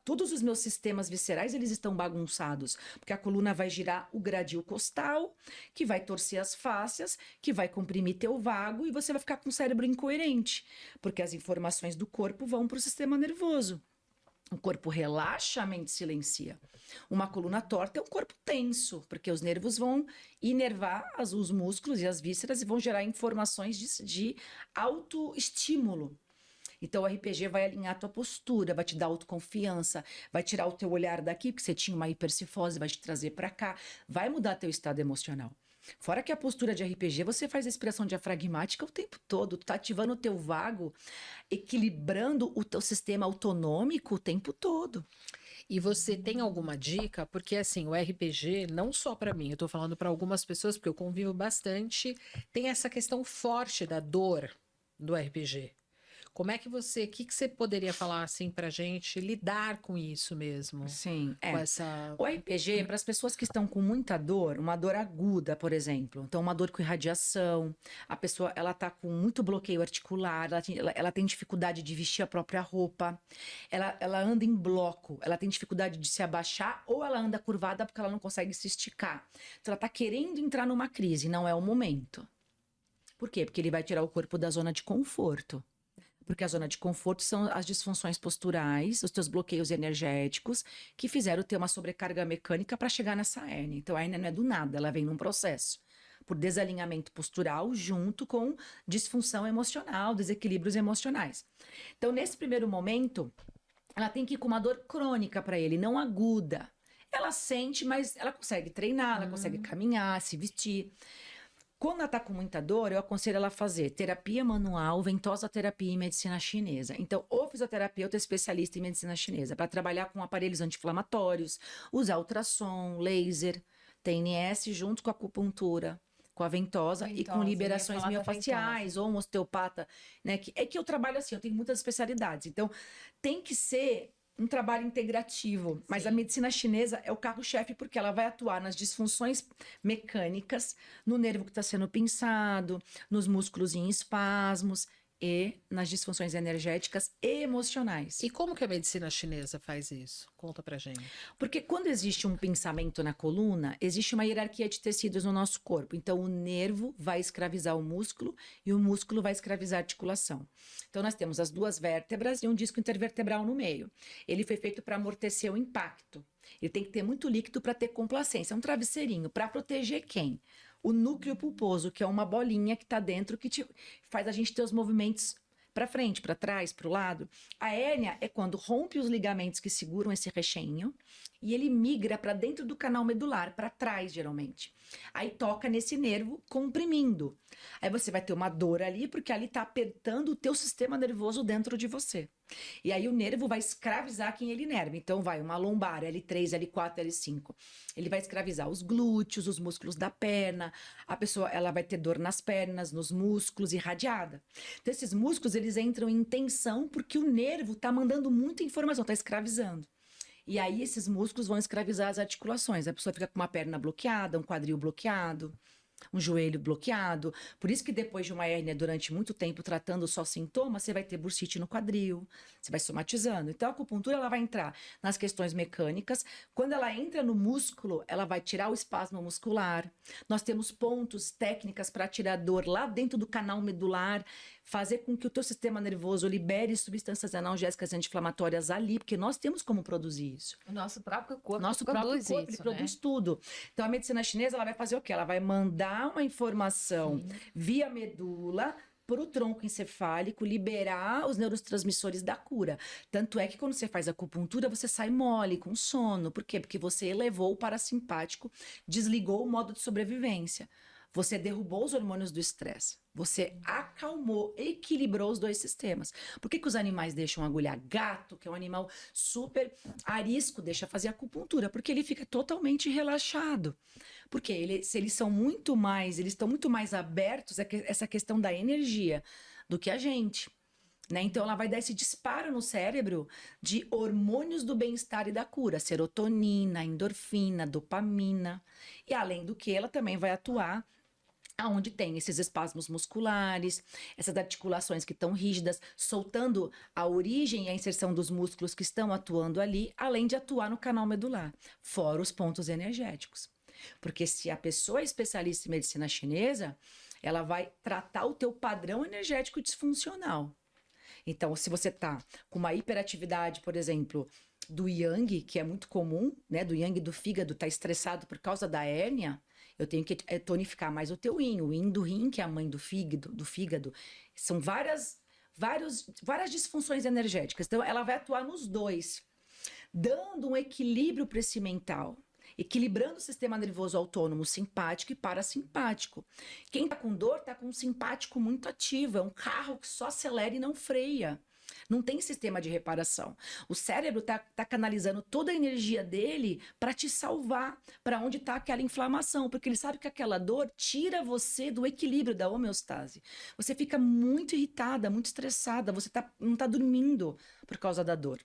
todos os meus sistemas viscerais, eles estão bagunçados, porque a coluna vai girar o gradil costal, que vai torcer as fáscias, que vai comprimir teu vago e você vai ficar com o cérebro incoerente, porque as informações do corpo vão para o sistema nervoso. O corpo relaxa, a mente silencia. Uma coluna torta é um corpo tenso, porque os nervos vão inervar os músculos e as vísceras e vão gerar informações de autoestímulo. Então, o RPG vai alinhar a tua postura, vai te dar autoconfiança, vai tirar o teu olhar daqui, porque você tinha uma hipercifose, vai te trazer para cá, vai mudar teu estado emocional. Fora que a postura de RPG, você faz respiração diafragmática o tempo todo, tu tá ativando o teu vago, equilibrando o teu sistema autonômico o tempo todo. E você tem alguma dica? Porque assim, o RPG, não só para mim, eu tô falando para algumas pessoas, porque eu convivo bastante, tem essa questão forte da dor do RPG. Como é que o que você poderia falar assim pra gente lidar com isso mesmo? Sim, Com essa... O RPG, para as pessoas que estão com muita dor, uma dor aguda, por exemplo, então uma dor com irradiação, a pessoa ela tá com muito bloqueio articular, ela tem dificuldade de vestir a própria roupa, ela anda em bloco, ela tem dificuldade de se abaixar ou ela anda curvada porque ela não consegue se esticar. Então ela tá querendo entrar numa crise, não é o momento. Por quê? Porque ele vai tirar o corpo da zona de conforto. Porque a zona de conforto são as disfunções posturais, os teus bloqueios energéticos, que fizeram ter uma sobrecarga mecânica para chegar nessa hérnia. Então, a hérnia não é do nada, ela vem num processo. Por desalinhamento postural, junto com disfunção emocional, desequilíbrios emocionais. Então, nesse primeiro momento, ela tem que ir com uma dor crônica para ele, não aguda. Ela sente, mas ela consegue treinar, ela consegue caminhar, se vestir. Quando ela está com muita dor, eu aconselho ela a fazer terapia manual, ventosa terapia e medicina chinesa. Então, o fisioterapeuta é especialista em medicina chinesa, para trabalhar com aparelhos anti-inflamatórios, usar ultrassom, laser, TNS, junto com a acupuntura, com a ventosa e com liberações miofaciais, ou um osteopata, né? É que eu trabalho assim, eu tenho muitas especialidades. Então, tem que ser um trabalho integrativo, mas a medicina chinesa é o carro-chefe porque ela vai atuar nas disfunções mecânicas, no nervo que está sendo pinçado, nos músculos em espasmos e nas disfunções energéticas e emocionais. E como que a medicina chinesa faz isso? Conta pra gente. Porque quando existe um pinçamento na coluna, existe uma hierarquia de tecidos no nosso corpo. Então, o nervo vai escravizar o músculo e o músculo vai escravizar a articulação. Então, nós temos as duas vértebras e um disco intervertebral no meio. Ele foi feito para amortecer o impacto. Ele tem que ter muito líquido para ter complacência. É um travesseirinho para proteger quem? O núcleo pulposo, que é uma bolinha que está dentro, que faz a gente ter os movimentos para frente, para trás, para o lado. A hérnia é quando rompe os ligamentos que seguram esse recheinho e ele migra para dentro do canal medular, para trás, geralmente. Aí toca nesse nervo, comprimindo. Aí você vai ter uma dor ali, porque ali está apertando o teu sistema nervoso dentro de você. E aí o nervo vai escravizar quem ele inerva. Então vai uma lombar, L3, L4, L5. Ele vai escravizar os glúteos, os músculos da perna. A pessoa ela vai ter dor nas pernas, nos músculos, irradiada. Então esses músculos eles entram em tensão porque o nervo está mandando muita informação, está escravizando. E aí esses músculos vão escravizar as articulações. A pessoa fica com uma perna bloqueada, um quadril bloqueado, um joelho bloqueado. Por isso que depois de uma hérnia durante muito tempo tratando só sintomas, você vai ter bursite no quadril, você vai somatizando. Então a acupuntura ela vai entrar nas questões mecânicas. Quando ela entra no músculo, ela vai tirar o espasmo muscular. Nós temos pontos, técnicas para tirar dor lá dentro do canal medular, fazer com que o teu sistema nervoso libere substâncias analgésicas e anti-inflamatórias ali, porque nós temos como produzir isso. O nosso próprio corpo Nosso produz próprio corpo, isso, ele né? produz tudo. Então a medicina chinesa ela vai fazer o quê? Ela vai mandar uma informação via medula para o tronco encefálico liberar os neurotransmissores da cura. Tanto é que quando você faz acupuntura, você sai mole, com sono. Por quê? Porque você elevou o parasimpático, desligou o modo de sobrevivência. Você derrubou os hormônios do estresse. Você acalmou, equilibrou os dois sistemas. Por que os animais deixam agulhar? Gato, que é um animal super arisco, deixa fazer acupuntura, porque ele fica totalmente relaxado. Porque eles estão muito mais abertos a essa questão da energia do que a gente. Né? Então ela vai dar esse disparo no cérebro de hormônios do bem-estar e da cura, serotonina, endorfina, dopamina. E além do que, ela também vai atuar aonde tem esses espasmos musculares, essas articulações que estão rígidas, soltando a origem e a inserção dos músculos que estão atuando ali, além de atuar no canal medular, fora os pontos energéticos. Porque se a pessoa é especialista em medicina chinesa, ela vai tratar o teu padrão energético disfuncional. Então, se você tá com uma hiperatividade, por exemplo, do yang, que é muito comum, né, do yang do fígado, tá estressado por causa da hérnia, eu tenho que tonificar mais o teu yin. O yin do rim, que é a mãe do fígado. São várias disfunções energéticas. Então, ela vai atuar nos dois, dando um equilíbrio para esse mental. Equilibrando o sistema nervoso autônomo simpático e parasimpático. Quem está com dor está com um simpático muito ativo. É um carro que só acelera e não freia. Não tem sistema de reparação. O cérebro está canalizando toda a energia dele para te salvar, para onde está aquela inflamação, porque ele sabe que aquela dor tira você do equilíbrio, da homeostase. Você fica muito irritada, muito estressada, você não está dormindo por causa da dor.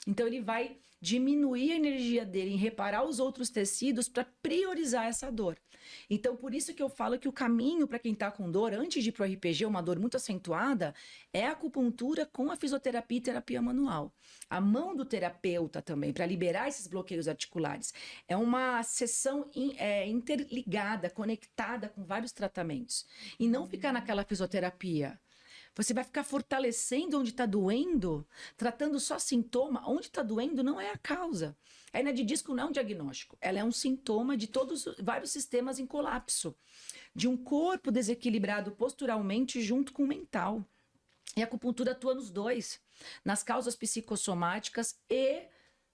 Então ele vai diminuir a energia dele em reparar os outros tecidos para priorizar essa dor. Então, por isso que eu falo que o caminho para quem está com dor, antes de ir para o RPG, uma dor muito acentuada, é a acupuntura com a fisioterapia e terapia manual. A mão do terapeuta também, para liberar esses bloqueios articulares. É uma sessão interligada, conectada com vários tratamentos. E não ficar naquela fisioterapia. Você vai ficar fortalecendo onde está doendo, tratando só sintoma. Onde está doendo não é a causa. A hernia de disco não é um diagnóstico. Ela é um sintoma de vários sistemas em colapso. De um corpo desequilibrado posturalmente junto com o mental. E a acupuntura atua nos dois. Nas causas psicossomáticas e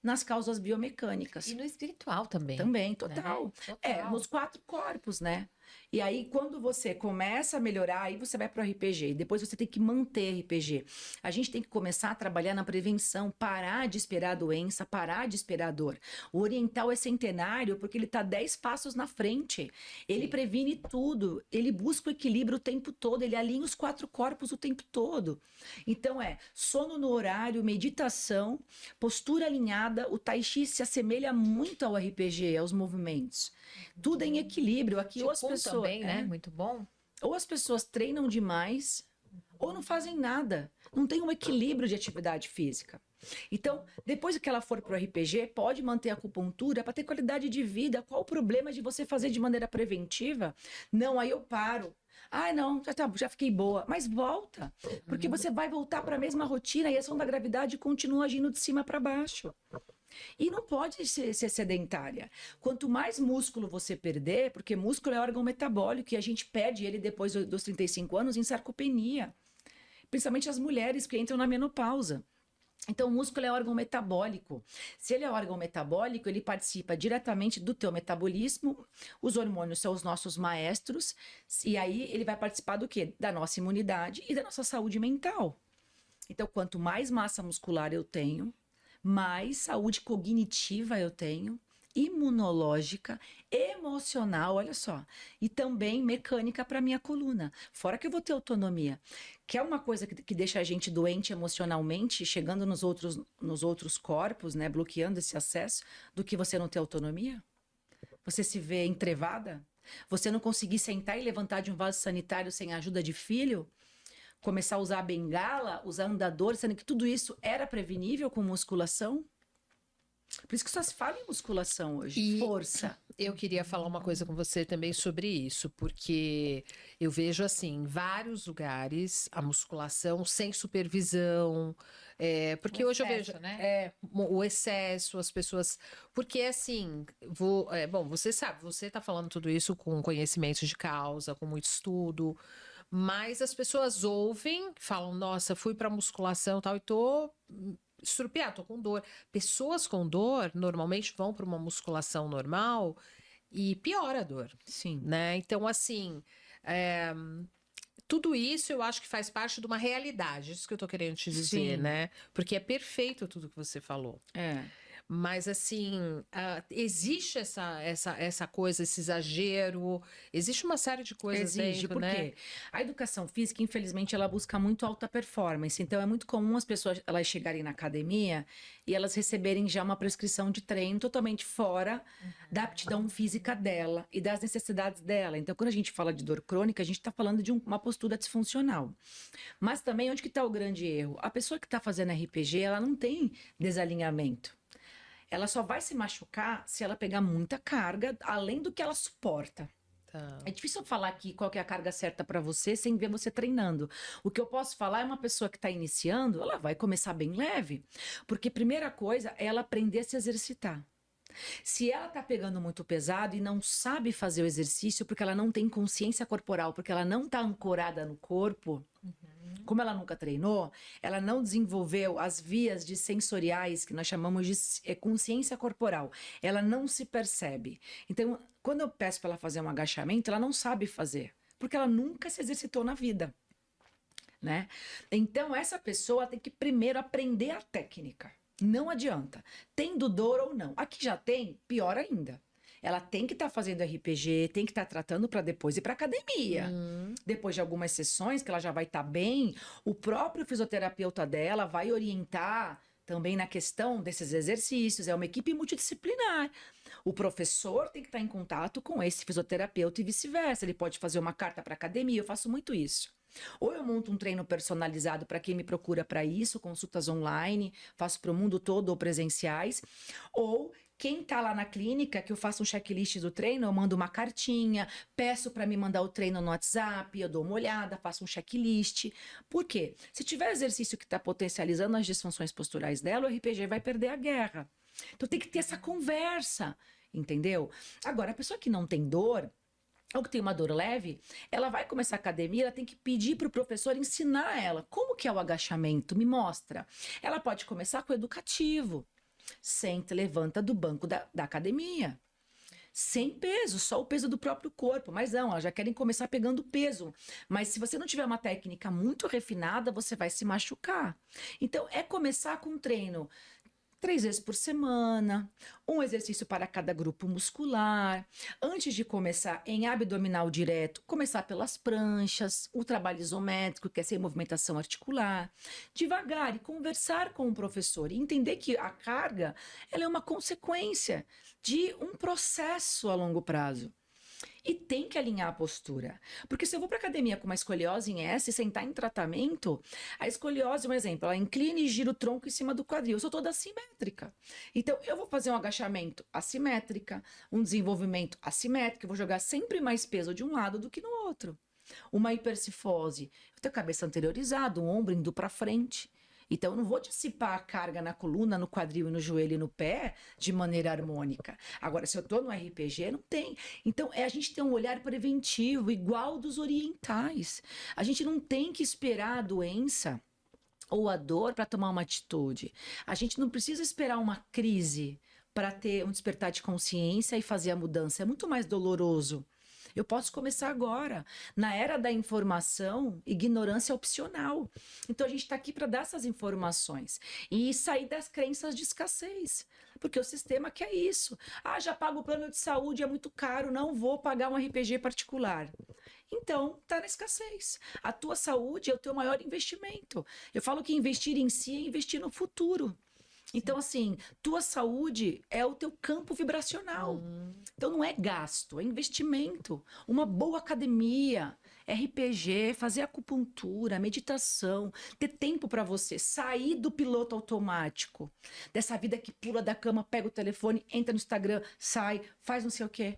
nas causas biomecânicas. E no espiritual também. Também, total. Né? Total. Nos 4 corpos, né? E aí, quando você começa a melhorar, aí você vai para o RPG. E depois você tem que manter RPG. A gente tem que começar a trabalhar na prevenção, parar de esperar a doença, parar de esperar a dor. O oriental é centenário porque ele está 10 passos na frente. Ele previne tudo. Ele busca o equilíbrio o tempo todo. Ele alinha os 4 corpos o tempo todo. Então, sono no horário, meditação, postura alinhada. O Tai Chi se assemelha muito ao RPG, aos movimentos. Tudo em equilíbrio. Aqui, ou as pessoas também, né? Muito bom. Ou as pessoas treinam demais, ou não fazem nada. Não tem um equilíbrio de atividade física. Então, depois que ela for para o RPG, pode manter a acupuntura para ter qualidade de vida. Qual o problema de você fazer de maneira preventiva? Não, aí eu paro. Ah, não, já fiquei boa. Mas volta, porque você vai voltar para a mesma rotina e a ação da gravidade continua agindo de cima para baixo. E não pode ser sedentária. Quanto mais músculo você perder, porque músculo é órgão metabólico e a gente perde ele depois dos 35 anos em sarcopenia. Principalmente as mulheres que entram na menopausa. Então, o músculo é órgão metabólico. Se ele é órgão metabólico, ele participa diretamente do teu metabolismo. Os hormônios são os nossos maestros. E aí, ele vai participar do quê? Da nossa imunidade e da nossa saúde mental. Então, quanto mais massa muscular eu tenho, mais saúde cognitiva eu tenho, imunológica, emocional, olha só, e também mecânica para minha coluna. Fora que eu vou ter autonomia. Que é uma coisa que deixa a gente doente emocionalmente, chegando nos outros corpos, né, bloqueando esse acesso, do que você não ter autonomia? Você se vê entrevada? Você não conseguir sentar e levantar de um vaso sanitário sem a ajuda de filho? Começar a usar a bengala, usar andador, sendo que tudo isso era prevenível com musculação? Por isso que só se fala em musculação hoje. E força. Eu queria falar uma coisa com você também sobre isso, porque eu vejo assim, em vários lugares, a musculação sem supervisão. Porque O hoje excesso, eu vejo né? o excesso, as pessoas. Porque assim, bom, você sabe, você está falando tudo isso com conhecimento de causa, com muito estudo. Mas as pessoas ouvem, falam, nossa, fui para musculação e tal, e tô estrupiada, tô com dor. Pessoas com dor normalmente vão para uma musculação normal e piora a dor. Sim. Né? Então, assim, tudo isso eu acho que faz parte de uma realidade, isso que eu tô querendo te dizer, Sim. né? Porque é perfeito tudo que você falou. Mas, assim, existe essa coisa, esse exagero, existe uma série de coisas Exige, dentro, por né? quê? A educação física, infelizmente, ela busca muito alta performance. Então, é muito comum as pessoas elas chegarem na academia e elas receberem já uma prescrição de treino totalmente fora da aptidão física dela e das necessidades dela. Então, quando a gente fala de dor crônica, a gente está falando de uma postura disfuncional. Mas também, onde que está o grande erro? A pessoa que está fazendo RPG, ela não tem desalinhamento. Ela só vai se machucar se ela pegar muita carga, além do que ela suporta. Tá. É difícil eu falar aqui qual que é a carga certa para você sem ver você treinando. O que eu posso falar é uma pessoa que está iniciando, ela vai começar bem leve. Porque primeira coisa é ela aprender a se exercitar. Se ela está pegando muito pesado e não sabe fazer o exercício porque ela não tem consciência corporal, porque ela não está ancorada no corpo, como ela nunca treinou, ela não desenvolveu as vias de sensoriais que nós chamamos de consciência corporal. Ela não se percebe. Então, quando eu peço para ela fazer um agachamento, ela não sabe fazer, porque ela nunca se exercitou na vida, né? Então, essa pessoa tem que primeiro aprender a técnica. Não adianta. Tendo dor ou não. Aqui já tem, pior ainda. Ela tem que estar fazendo RPG, tem que estar tratando para depois ir para academia. Depois de algumas sessões que ela já vai estar bem, o próprio fisioterapeuta dela vai orientar também na questão desses exercícios. É uma equipe multidisciplinar. O professor tem que estar em contato com esse fisioterapeuta e vice-versa. Ele pode fazer uma carta para academia, eu faço muito isso. Ou eu monto um treino personalizado para quem me procura para isso, consultas online, faço para o mundo todo ou presenciais, ou quem está lá na clínica, que eu faço um checklist do treino, eu mando uma cartinha, peço para me mandar o treino no WhatsApp, eu dou uma olhada, faço um checklist. Por quê? Se tiver exercício que está potencializando as disfunções posturais dela, o RPG vai perder a guerra. Então tem que ter essa conversa, entendeu? Agora, a pessoa que não tem dor, ou que tem uma dor leve, ela vai começar a academia, ela tem que pedir para o professor ensinar ela. Como que é o agachamento? Me mostra. Ela pode começar com o educativo. Senta, levanta do banco da academia. Sem peso, só o peso do próprio corpo. Mas não, elas já querem começar pegando peso. Mas se você não tiver uma técnica muito refinada, você vai se machucar. Então, é começar com um treino 3 vezes por semana, um exercício para cada grupo muscular. Antes de começar em abdominal direto, começar pelas pranchas, o trabalho isométrico, que é sem movimentação articular. Devagar e conversar com o professor e entender que a carga ela é uma consequência de um processo a longo prazo. E tem que alinhar a postura. Porque se eu vou para academia com uma escoliose em S e sentar em tratamento, a escoliose, um exemplo, ela inclina e gira o tronco em cima do quadril. Eu sou toda assimétrica. Então, eu vou fazer um agachamento assimétrica, um desenvolvimento assimétrico, eu vou jogar sempre mais peso de um lado do que no outro. Uma hipercifose, eu tenho a cabeça anteriorizada, o ombro indo para frente. Então, eu não vou dissipar a carga na coluna, no quadril, no joelho e no pé de maneira harmônica. Agora, se eu estou no RPG, não tem. Então, a gente tem um olhar preventivo, igual dos orientais. A gente não tem que esperar a doença ou a dor para tomar uma atitude. A gente não precisa esperar uma crise para ter um despertar de consciência e fazer a mudança. É muito mais doloroso. Eu posso começar agora. Na era da informação, ignorância é opcional. Então, a gente está aqui para dar essas informações e sair das crenças de escassez. Porque o sistema quer isso. Ah, já pago o plano de saúde, é muito caro, não vou pagar um RPG particular. Então, está na escassez. A tua saúde é o teu maior investimento. Eu falo que investir em si é investir no futuro. Então, assim, tua saúde é o teu campo vibracional. Então, não é gasto, é investimento. Uma boa academia, RPG, fazer acupuntura, meditação, ter tempo para você sair do piloto automático, dessa vida que pula da cama, pega o telefone, entra no Instagram, sai, faz não sei o quê,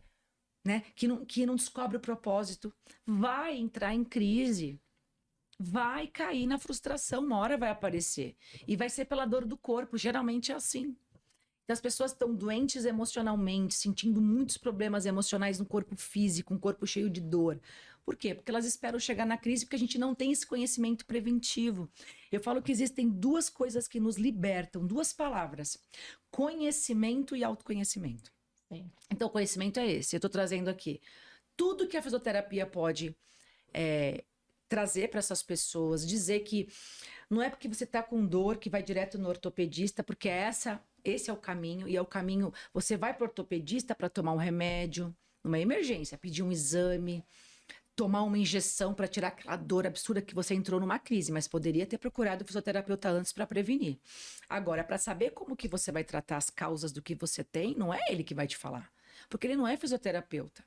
né? Que não descobre o propósito. Vai entrar em crise. Vai cair na frustração, uma hora vai aparecer. E vai ser pela dor do corpo, geralmente é assim. Então, as pessoas estão doentes emocionalmente, sentindo muitos problemas emocionais no corpo físico, um corpo cheio de dor. Por quê? Porque elas esperam chegar na crise porque a gente não tem esse conhecimento preventivo. Eu falo que existem 2 coisas que nos libertam, 2 palavras: conhecimento e autoconhecimento. Sim. Então, o conhecimento é esse. Eu estou trazendo aqui tudo que a fisioterapia pode trazer para essas pessoas, dizer que não é porque você está com dor que vai direto no ortopedista, porque esse é o caminho, e é o caminho... Você vai para o ortopedista para tomar um remédio, numa emergência, pedir um exame, tomar uma injeção para tirar aquela dor absurda que você entrou numa crise, mas poderia ter procurado o fisioterapeuta antes para prevenir. Agora, para saber como que você vai tratar as causas do que você tem, não é ele que vai te falar, porque ele não é fisioterapeuta.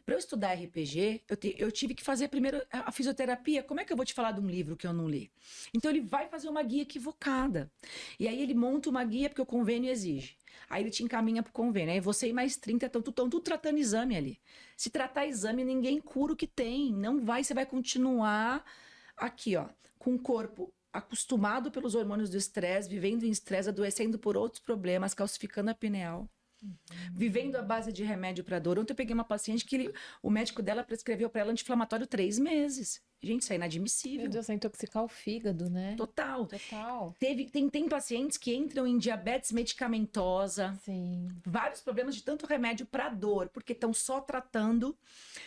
Para eu estudar RPG, eu tive que fazer primeiro a fisioterapia. Como é que eu vou te falar de um livro que eu não li? Então ele vai fazer uma guia equivocada. E aí ele monta uma guia porque o convênio exige. Aí ele te encaminha para o convênio. Aí você e mais 30 estão tudo tratando exame ali. Se tratar exame, ninguém cura o que tem. Não vai, você vai continuar aqui, ó, com o corpo acostumado pelos hormônios do estresse, vivendo em estresse, adoecendo por outros problemas, calcificando a pineal. Vivendo à base de remédio para dor. Ontem eu peguei uma paciente que o médico dela prescreveu para ela anti-inflamatório 3 meses. Gente, isso é inadmissível. Meu Deus, vai intoxicar o fígado, né? Total. Total. Tem pacientes que entram em diabetes medicamentosa. Sim. Vários problemas de tanto remédio para dor, porque estão só tratando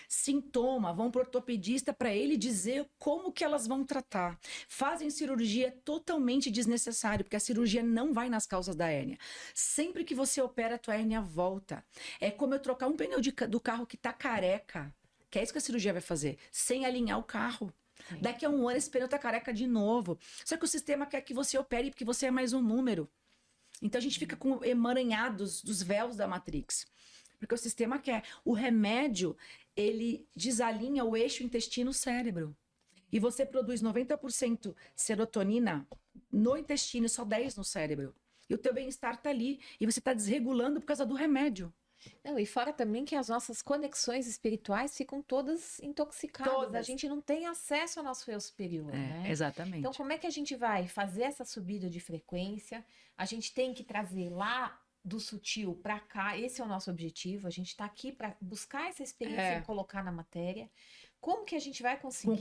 sintoma. Vão para o ortopedista para ele dizer como que elas vão tratar. Fazem cirurgia totalmente desnecessário, porque a cirurgia não vai nas causas da hérnia. Sempre que você opera, a tua hérnia volta. É como eu trocar um pneu do carro que tá careca, que é isso que a cirurgia vai fazer, sem alinhar o carro. Sim. Daqui a um ano esse pneu tá careca de novo. Só que o sistema quer que você opere porque você é mais um número. Então a gente fica com emaranhados dos véus da Matrix. Porque o sistema quer. O remédio, ele desalinha o eixo intestino-cérebro. E você produz 90% serotonina no intestino e só 10% no cérebro. E o teu bem-estar tá ali. E você tá desregulando por causa do remédio. Não, e fora também que as nossas conexões espirituais ficam todas intoxicadas. Todas. A gente não tem acesso ao nosso eu superior, né? Exatamente. Então, como é que a gente vai fazer essa subida de frequência? A gente tem que trazer lá do sutil para cá. Esse é o nosso objetivo. A gente está aqui para buscar essa experiência e colocar na matéria. Como que a gente vai conseguir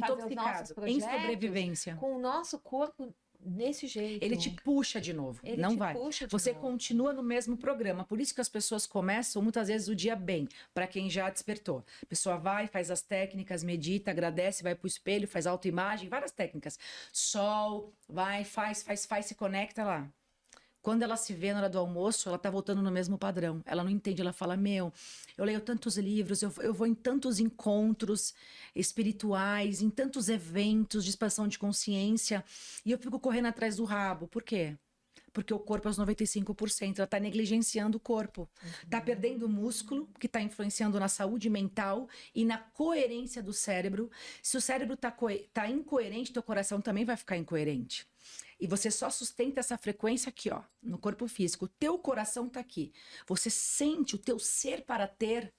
fazer os nossos projetos em sobrevivência, com o nosso corpo desse jeito? Ele te puxa de novo. Ele não te vai. puxa de Você novo. continua no mesmo programa. Por isso que as pessoas começam muitas vezes o dia bem, para quem já despertou. A pessoa vai, faz as técnicas, medita, agradece, vai pro espelho, faz autoimagem, várias técnicas. Sol, vai, faz, se conecta lá. Quando ela se vê na hora do almoço, ela tá voltando no mesmo padrão. Ela não entende, ela fala, eu leio tantos livros, eu vou em tantos encontros espirituais, em tantos eventos de expansão de consciência, e eu fico correndo atrás do rabo. Por quê? Porque o corpo é os 95%, ela tá negligenciando o corpo. Tá perdendo músculo, que tá influenciando na saúde mental e na coerência do cérebro. Se o cérebro tá incoerente, teu coração também vai ficar incoerente. E você só sustenta essa frequência aqui, ó, no corpo físico. O teu coração tá aqui. Você sente o teu ser para ter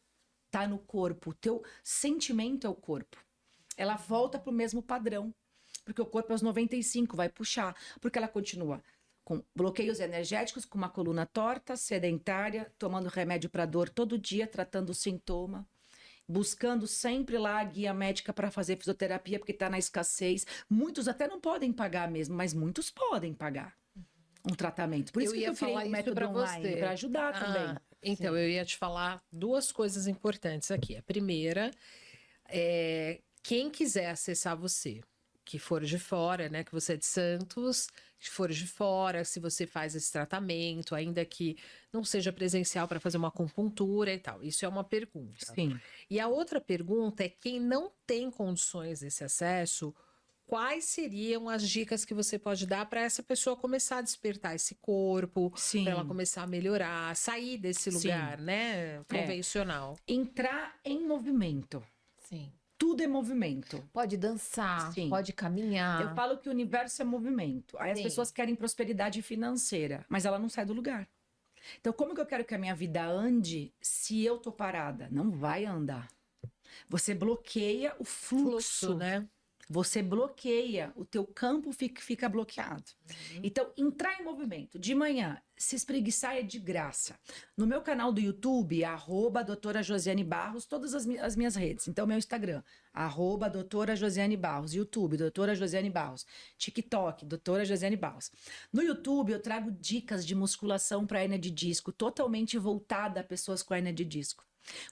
tá no corpo. O teu sentimento é o corpo. Ela volta pro mesmo padrão. Porque o corpo é os 95, vai puxar. Porque ela continua com bloqueios energéticos, com uma coluna torta, sedentária, tomando remédio para dor todo dia, tratando o sintoma. Buscando sempre lá a guia médica para fazer fisioterapia, porque está na escassez. Muitos até não podem pagar mesmo, mas muitos podem pagar um tratamento. Por isso que eu criei um método online, para ajudar também. Então, Sim. eu ia te falar duas coisas importantes aqui. A primeira é quem quiser acessar você, que for de fora, né? Que você é de Santos, que for de fora, se você faz esse tratamento, ainda que não seja presencial para fazer uma acupuntura e tal. Isso é uma pergunta. Sim. E a outra pergunta é quem não tem condições desse acesso, quais seriam as dicas que você pode dar para essa pessoa começar a despertar esse corpo, para ela começar a melhorar, sair desse lugar, né? Convencional. Entrar em movimento. Sim. Tudo é movimento. Pode dançar, Sim. pode caminhar. Eu falo que o universo é movimento. Aí as Sim. pessoas querem prosperidade financeira, mas ela não sai do lugar. Então, como que eu quero que a minha vida ande se eu tô parada? Não vai andar. Você bloqueia o fluxo, né? Você bloqueia, o teu campo fica bloqueado. Então, entrar em movimento. De manhã, se espreguiçar é de graça. No meu canal do YouTube, @doutora Josiane Barros, todas as minhas redes. Então, meu Instagram, @doutora Josiane Barros. YouTube, doutora Josiane Barros. TikTok, doutora Josiane Barros. No YouTube, eu trago dicas de musculação para hérnia de disco, totalmente voltada a pessoas com hérnia de disco.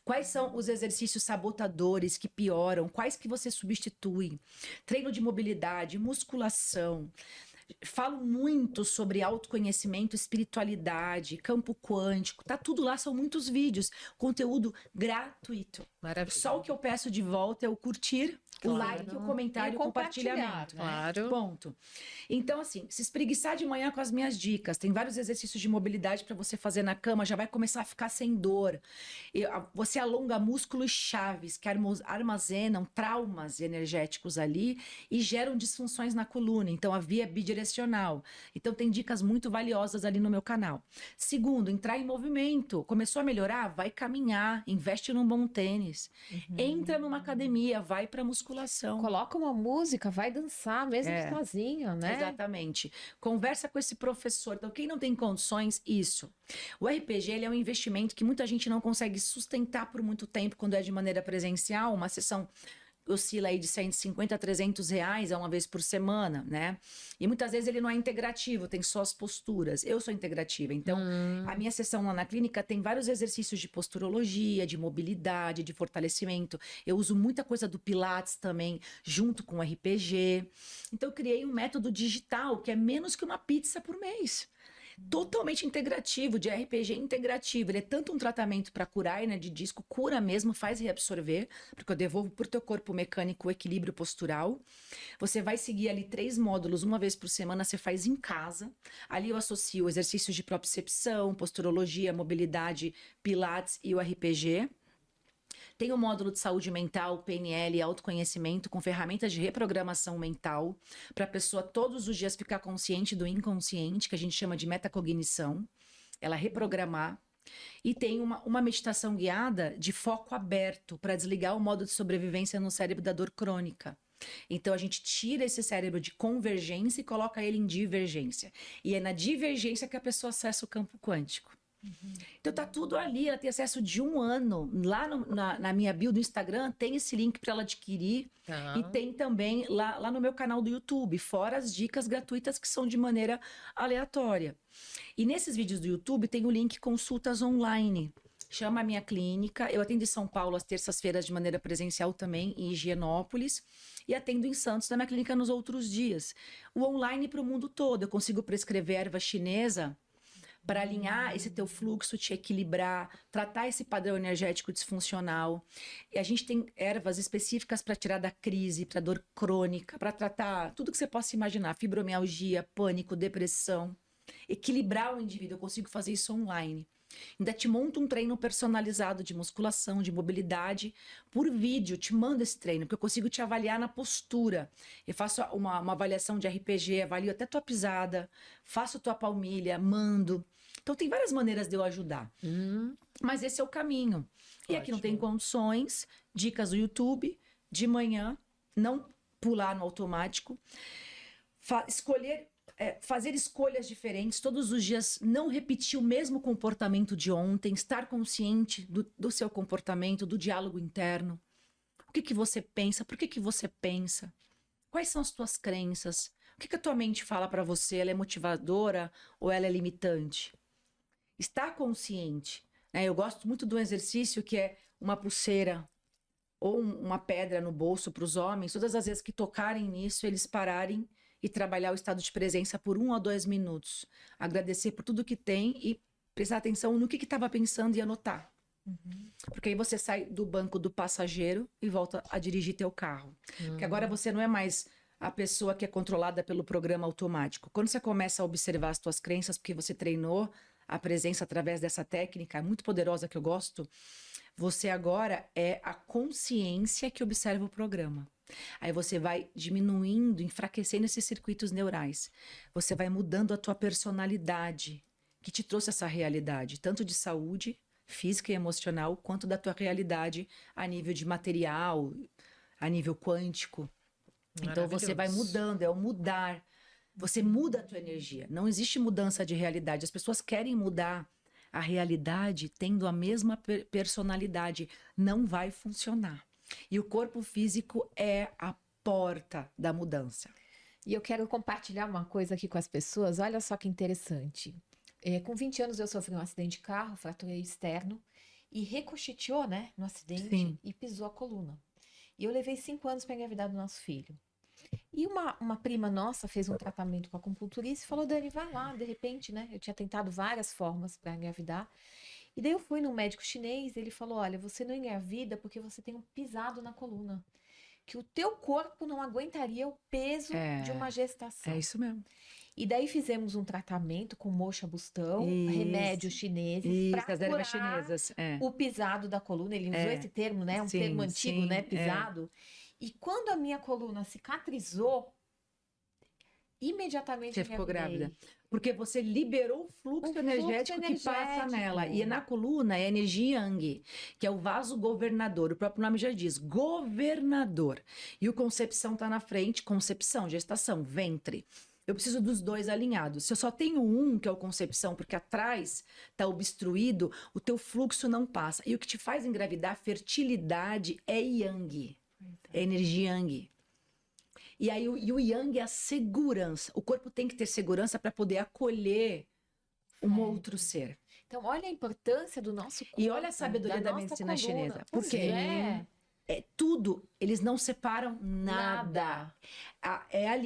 Quais são os exercícios sabotadores que pioram? Quais que você substitui? Treino de mobilidade, musculação, Falo muito sobre autoconhecimento, espiritualidade, campo quântico. Tá tudo lá, são muitos vídeos. Conteúdo gratuito. Maravilha. Só o que eu peço de volta é o curtir, o Claro. like, o comentário, E o compartilhamento. né? Claro. Ponto. Então, assim, se espreguiçar de manhã com as minhas dicas, tem vários exercícios de mobilidade para você fazer na cama, já vai começar a ficar sem dor. Você alonga músculos chaves que armazenam traumas energéticos ali e geram disfunções na coluna. Então, a via é bidirecional. Então, tem dicas muito valiosas ali no meu canal. Segundo, entrar em movimento. Começou a melhorar? Vai caminhar, investe num bom tênis. Entra numa academia, vai para musculação. Coloca uma música, vai dançar, mesmo sozinho, né? Exatamente. Conversa com esse professor. Então, quem não tem condições, isso. O RPG, ele é um investimento que muita gente não consegue sustentar por muito tempo quando é de maneira presencial. Uma sessão oscila aí de 150 a 300 reais uma vez por semana, né? E muitas vezes ele não é integrativo, tem só as posturas. Eu sou integrativa, então a minha sessão lá na clínica tem vários exercícios de posturologia, de mobilidade, de fortalecimento. Eu uso muita coisa do Pilates também, junto com o RPG. Então eu criei um método digital que é menos que uma pizza por mês. Totalmente integrativo, de RPG integrativo. Ele é tanto um tratamento para curar hernia de disco, cura mesmo, faz reabsorver, porque eu devolvo para o teu corpo mecânico o equilíbrio postural. Você vai seguir ali 3 módulos, uma vez por semana, você faz em casa. Ali eu associo exercícios de propriocepção, posturologia, mobilidade, pilates e o RPG. Tem o módulo de saúde mental, PNL e autoconhecimento com ferramentas de reprogramação mental para a pessoa todos os dias ficar consciente do inconsciente, que a gente chama de metacognição, ela reprogramar. E tem uma meditação guiada de foco aberto para desligar o modo de sobrevivência no cérebro da dor crônica. Então a gente tira esse cérebro de convergência e coloca ele em divergência. E é na divergência que a pessoa acessa o campo quântico. Então tá tudo ali, ela tem acesso de 1 ano. Lá na minha bio do Instagram tem esse link para ela adquirir. E tem também lá no meu canal do YouTube, fora as dicas gratuitas que são de maneira aleatória. E nesses vídeos do YouTube tem o link consultas online. Chama a minha clínica. Eu atendo em São Paulo às terças-feiras de maneira presencial também, em Higienópolis. E atendo em Santos, na minha clínica, nos outros dias. O online para o mundo todo. Eu consigo prescrever erva chinesa para alinhar esse teu fluxo, te equilibrar, tratar esse padrão energético disfuncional. E a gente tem ervas específicas para tirar da crise, para dor crônica, para tratar tudo que você possa imaginar, fibromialgia, pânico, depressão. Equilibrar o indivíduo, eu consigo fazer isso online. Ainda te monto um treino personalizado de musculação, de mobilidade, por vídeo, te mando esse treino, porque eu consigo te avaliar na postura. Eu faço uma avaliação de RPG, avalio até tua pisada, faço tua palmilha, mando. Então tem várias maneiras de eu ajudar. Mas esse é o caminho. E aqui não tem condições, dicas do YouTube, de manhã, não pular no automático, fazer escolhas diferentes, todos os dias não repetir o mesmo comportamento de ontem, estar consciente do seu comportamento, do diálogo interno. O que você pensa? Por que você pensa? Quais são as tuas crenças? O que a tua mente fala para você? Ela é motivadora ou ela é limitante? Estar consciente, né? Eu gosto muito do exercício que é uma pulseira ou uma pedra no bolso para os homens. Todas as vezes que tocarem nisso, eles pararem e trabalhar o estado de presença por 1 a 2 minutos. Agradecer por tudo que tem e prestar atenção no que estava pensando e anotar. Porque aí você sai do banco do passageiro e volta a dirigir teu carro. Porque agora você não é mais a pessoa que é controlada pelo programa automático. Quando você começa a observar as tuas crenças, porque você treinou a presença através dessa técnica muito poderosa que eu gosto, você agora é a consciência que observa o programa. Aí você vai diminuindo, enfraquecendo esses circuitos neurais. Você vai mudando a tua personalidade, que te trouxe essa realidade, tanto de saúde física e emocional, quanto da tua realidade a nível de material, a nível quântico. Então você vai mudando, é o mudar. Você muda a tua energia. Não existe mudança de realidade. As pessoas querem mudar a realidade tendo a mesma personalidade. Não vai funcionar. E o corpo físico é a porta da mudança. E eu quero compartilhar uma coisa aqui com as pessoas. Olha só que interessante. Com 20 anos eu sofri um acidente de carro, fraturei externo e ricocheteou, né, no acidente. Sim. E pisou a coluna. E eu levei 5 anos para engravidar do nosso filho. E uma prima nossa fez um tratamento com acupunturista e falou, Dani, vai lá, de repente, né? Eu tinha tentado várias formas para engravidar. E daí eu fui num médico chinês, ele falou, olha, você não engravida porque você tem um pisado na coluna. Que o teu corpo não aguentaria o peso de uma gestação. É isso mesmo. E daí fizemos um tratamento com moxa bustão, Isso. remédios chineses, Isso, para as ervas curar chinesas. o pisado da coluna. Ele usou esse termo, né? Um Sim, termo antigo, sim, né? Pisado. E quando a minha coluna cicatrizou, imediatamente Você ficou engravidei. grávida. Porque você liberou o fluxo energético que passa nela. E na coluna é a energia Yang, que é o vaso governador. O próprio nome já diz, governador. E o concepção está na frente, concepção, gestação, ventre. Eu preciso dos dois alinhados. Se eu só tenho um, que é o concepção, porque atrás está obstruído, o teu fluxo não passa. E o que te faz engravidar, fertilidade, é Yang. É energia Yang. E aí o Yang é a segurança. O corpo tem que ter segurança para poder acolher um outro ser. Então, olha a importância do nosso corpo. E olha a sabedoria da nossa medicina coluna. chinesa. Pois Porque é tudo, eles não separam nada.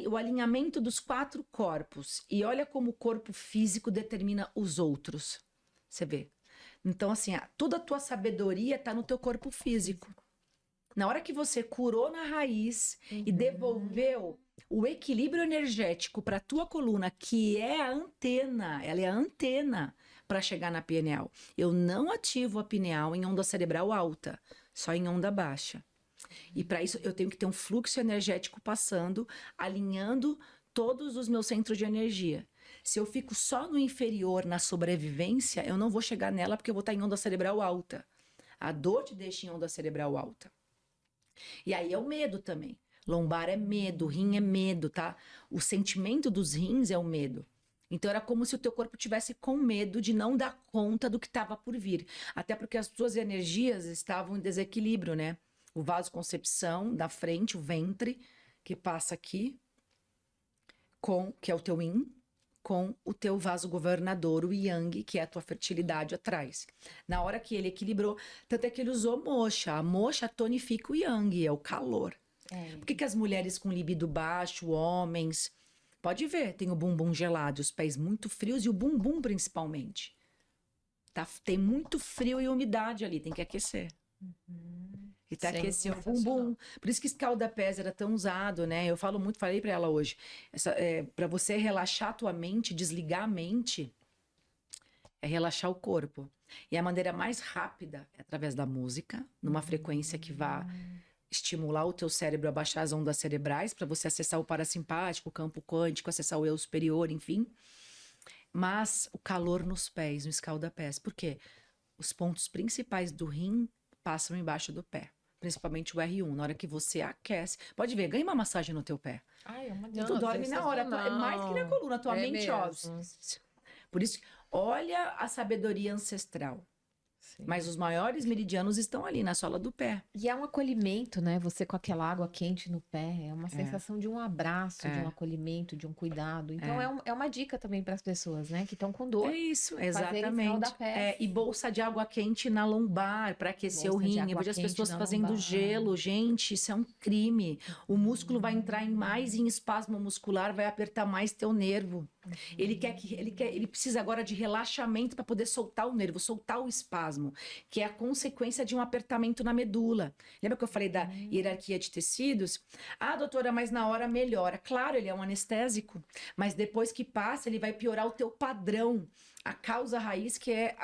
O alinhamento dos 4 corpos. E olha como o corpo físico determina os outros. Você vê? Então, assim, toda a tua sabedoria está no teu corpo físico. Na hora que você curou na raiz e devolveu o equilíbrio energético para a tua coluna, que é a antena, ela é a antena para chegar na pineal. Eu não ativo a pineal em onda cerebral alta, só em onda baixa. E para isso eu tenho que ter um fluxo energético passando, alinhando todos os meus centros de energia. Se eu fico só no inferior, na sobrevivência, eu não vou chegar nela porque eu vou estar em onda cerebral alta. A dor te deixa em onda cerebral alta. E aí é o medo também. Lombar é medo, rim é medo, tá? O sentimento dos rins é o medo. Então era como se o teu corpo tivesse com medo de não dar conta do que estava por vir. Até porque as tuas energias estavam em desequilíbrio, né? O vasoconcepção da frente, o ventre, que passa aqui, que é o teu yin, com o teu vaso governador, o yang, que é a tua fertilidade atrás. Na hora que ele equilibrou, tanto é que ele usou moxa. A moxa tonifica o yang, é o calor. Por que as mulheres com libido baixo, homens... Pode ver, tem o bumbum gelado, os pés muito frios e o bumbum principalmente. Tá? Tem muito frio e umidade ali, tem que aquecer. E tá aquecer o bumbum. Por isso que escalda-pés era tão usado, né? Eu falo muito, falei pra ela hoje. Pra você relaxar a tua mente, desligar a mente, é relaxar o corpo. E a maneira mais rápida é através da música, numa frequência que vá estimular o teu cérebro a baixar as ondas cerebrais, para você acessar o parasimpático, o campo quântico, acessar o eu superior, enfim. Mas o calor nos pés, no escalda-pés. Por quê? Os pontos principais do rim passam embaixo do pé. Principalmente o R1, na hora que você aquece. Pode ver, ganha uma massagem no teu pé. Ai, é uma Tu dorme na hora, é mais que na coluna, tua mente, ó. Por isso, olha a sabedoria ancestral. Sim. Mas os maiores meridianos estão ali, na sola do pé. E é um acolhimento, né? Você com aquela água quente no pé, é uma sensação de um abraço, de um acolhimento, de um cuidado. Então é uma dica também para as pessoas, né? Que estão com dor. É isso, exatamente. E bolsa de água quente na lombar, para aquecer o rim. Eu vejo as pessoas fazendo gelo. Gente, isso é um crime. O músculo vai entrar em espasmo muscular, vai apertar mais teu nervo. Ele precisa agora de relaxamento para poder soltar o nervo, soltar o espasmo, que é a consequência de um apertamento na medula. Lembra que eu falei da hierarquia de tecidos? Ah, doutora, mas na hora melhora. Claro, ele é um anestésico, mas depois que passa, ele vai piorar o teu padrão, a causa raiz, que é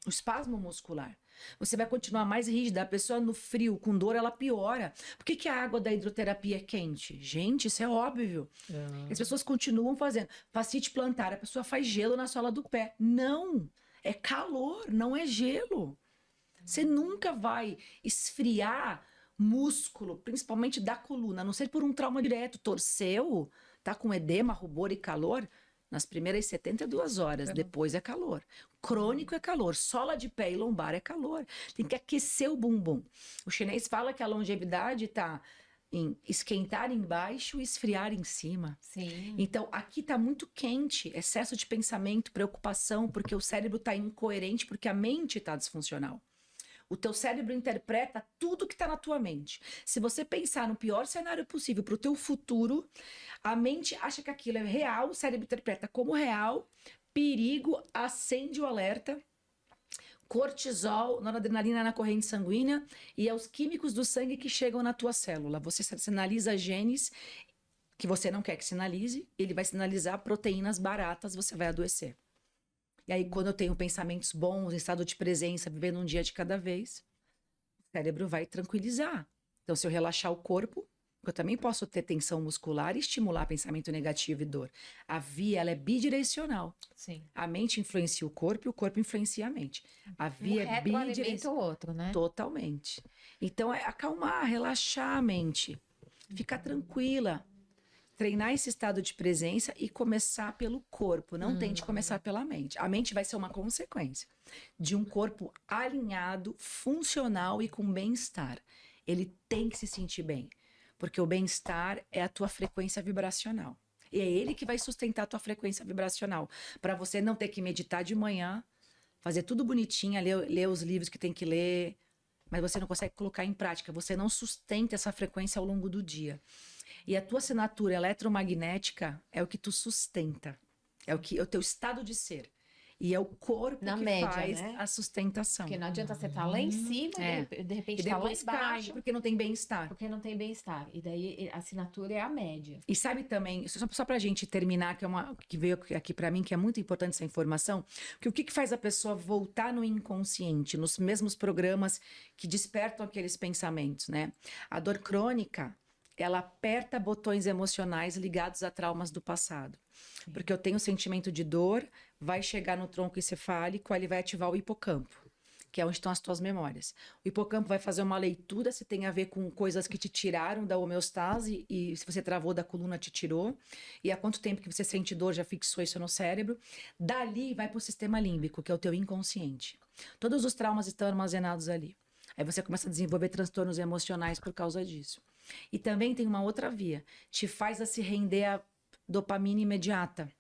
o espasmo muscular. Você vai continuar mais rígida. A pessoa no frio, com dor, ela piora. Por que a água da hidroterapia é quente? Gente, isso é óbvio. As pessoas continuam fazendo. Fascite plantar, a pessoa faz gelo na sola do pé. Não, é calor, não é gelo. Você nunca vai esfriar músculo, principalmente da coluna, a não ser por um trauma direto. Torceu, tá com edema, rubor e calor... Nas primeiras 72 horas, depois é calor. Crônico é calor, sola de pé e lombar é calor. Tem que aquecer o bumbum. O chinês fala que a longevidade está em esquentar embaixo e esfriar em cima. Sim. Então, aqui está muito quente, excesso de pensamento, preocupação, porque o cérebro está incoerente, porque a mente está disfuncional. O teu cérebro interpreta tudo que está na tua mente. Se você pensar no pior cenário possível para o teu futuro, a mente acha que aquilo é real, o cérebro interpreta como real, perigo, acende o alerta, cortisol, noradrenalina na corrente sanguínea e é os químicos do sangue que chegam na tua célula. Você sinaliza genes que você não quer que sinalize, ele vai sinalizar proteínas baratas, você vai adoecer. E aí, quando eu tenho pensamentos bons, em estado de presença, vivendo um dia de cada vez, o cérebro vai tranquilizar. Então, se eu relaxar o corpo, eu também posso ter tensão muscular e estimular pensamento negativo e dor. A via, ela é bidirecional. Sim. A mente influencia o corpo e o corpo influencia a mente. A via é alimenta bidirecional. o outro, né? Totalmente. Então, é acalmar, relaxar a mente. Ficar tranquila. Treinar esse estado de presença e começar pelo corpo. Não tente começar pela mente. A mente vai ser uma consequência de um corpo alinhado, funcional e com bem-estar. Ele tem que se sentir bem. Porque o bem-estar é a tua frequência vibracional. E é ele que vai sustentar a tua frequência vibracional. Para você não ter que meditar de manhã, fazer tudo bonitinho, ler os livros que tem que ler, mas você não consegue colocar em prática. Você não sustenta essa frequência ao longo do dia. E a tua assinatura eletromagnética é o que tu sustenta. É o teu estado de ser. E é o corpo Na que média, faz né? a sustentação. Porque não adianta você estar lá em cima, de repente E tá lá depois cai, embaixo, porque não tem bem-estar. porque não tem bem-estar. E daí a assinatura é a média. E sabe também, só pra gente terminar, que veio aqui pra mim, que é muito importante essa informação, que o que faz a pessoa voltar no inconsciente, nos mesmos programas que despertam aqueles pensamentos, né? A dor crônica, ela aperta botões emocionais ligados a traumas do passado. Sim. Porque eu tenho o sentimento de dor, vai chegar no tronco encefálico, ele vai ativar o hipocampo, que é onde estão as tuas memórias. O hipocampo vai fazer uma leitura se tem a ver com coisas que te tiraram da homeostase e se você travou da coluna, te tirou. E há quanto tempo que você sente dor, já fixou isso no cérebro. Dali vai para o sistema límbico, que é o teu inconsciente. Todos os traumas estão armazenados ali. Aí você começa a desenvolver transtornos emocionais por causa disso. E também tem uma outra via. Te faz a se render a dopamina imediata.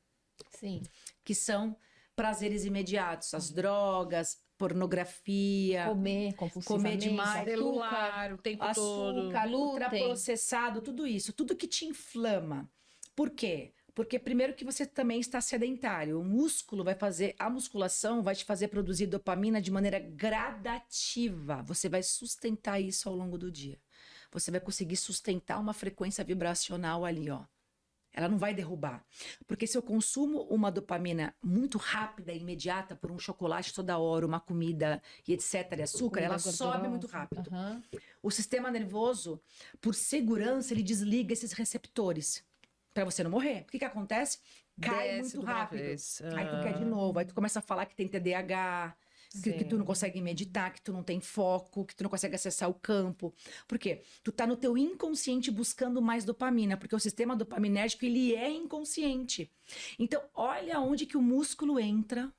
Sim. Que são prazeres imediatos. As drogas, pornografia. Comer compulsivamente. Comer demais. Celular, o tempo todo. Açúcar, glúten. ultraprocessado, tudo isso. Tudo que te inflama. Por quê? Porque primeiro que você também está sedentário. O músculo vai fazer, a musculação vai te fazer produzir dopamina de maneira gradativa. Você vai sustentar isso ao longo do dia. Você vai conseguir sustentar uma frequência vibracional ali, ó. Ela não vai derrubar. Porque se eu consumo uma dopamina muito rápida e imediata por um chocolate toda hora, uma comida e etc, e açúcar, ela sobe muito rápido. Uhum. O sistema nervoso, por segurança, ele desliga esses receptores. Pra você não morrer. O que acontece? Cai Desce muito de uma rápido. vez. Aí tu quer de novo. Aí tu começa a falar que tem TDAH, que tu não consegue meditar, que tu não tem foco, que tu não consegue acessar o campo. Por quê? Tu tá no teu inconsciente buscando mais dopamina, porque o sistema dopaminérgico, ele é inconsciente. Então, olha onde que o músculo entra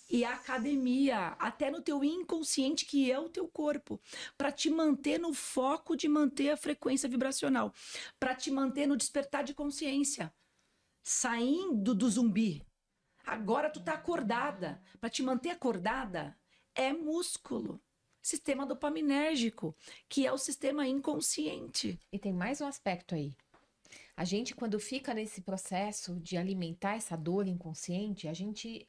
e a academia, até no teu inconsciente, que é o teu corpo, para te manter no foco de manter a frequência vibracional, para te manter no despertar de consciência, saindo do zumbi. Agora tu tá acordada. Para te manter acordada é músculo. Sistema dopaminérgico, que é o sistema inconsciente. E tem mais um aspecto aí. A gente, quando fica nesse processo de alimentar essa dor inconsciente, a gente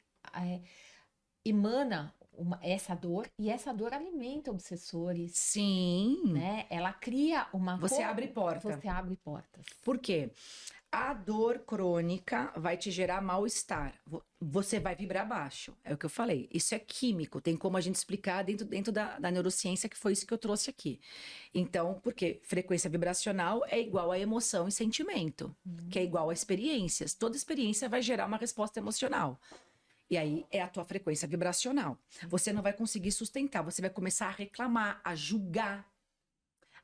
emana essa dor e essa dor alimenta obsessores, Sim. né? Ela cria uma... Você abre porta. Você abre portas. Por quê? A dor crônica vai te gerar mal-estar. Você vai vibrar baixo. É o que eu falei. Isso é químico. Tem como a gente explicar dentro da neurociência, que foi isso que eu trouxe aqui. Então, porque frequência vibracional é igual a emoção e sentimento, que é igual a experiências. Toda experiência vai gerar uma resposta emocional. E aí é a tua frequência vibracional. Você não vai conseguir sustentar. Você vai começar a reclamar, a julgar,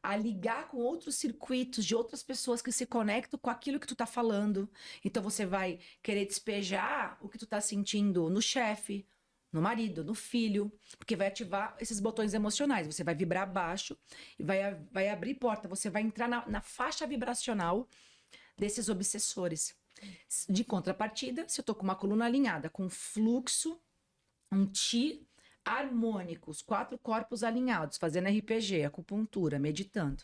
a ligar com outros circuitos de outras pessoas que se conectam com aquilo que tu tá falando. Então você vai querer despejar o que tu tá sentindo no chefe, no marido, no filho, porque vai ativar esses botões emocionais. Você vai vibrar baixo e vai abrir porta. Você vai entrar na faixa vibracional desses obsessores. De contrapartida, se eu tô com uma coluna alinhada, com fluxo, um chi harmônicos, 4 corpos alinhados, fazendo RPG, acupuntura, meditando.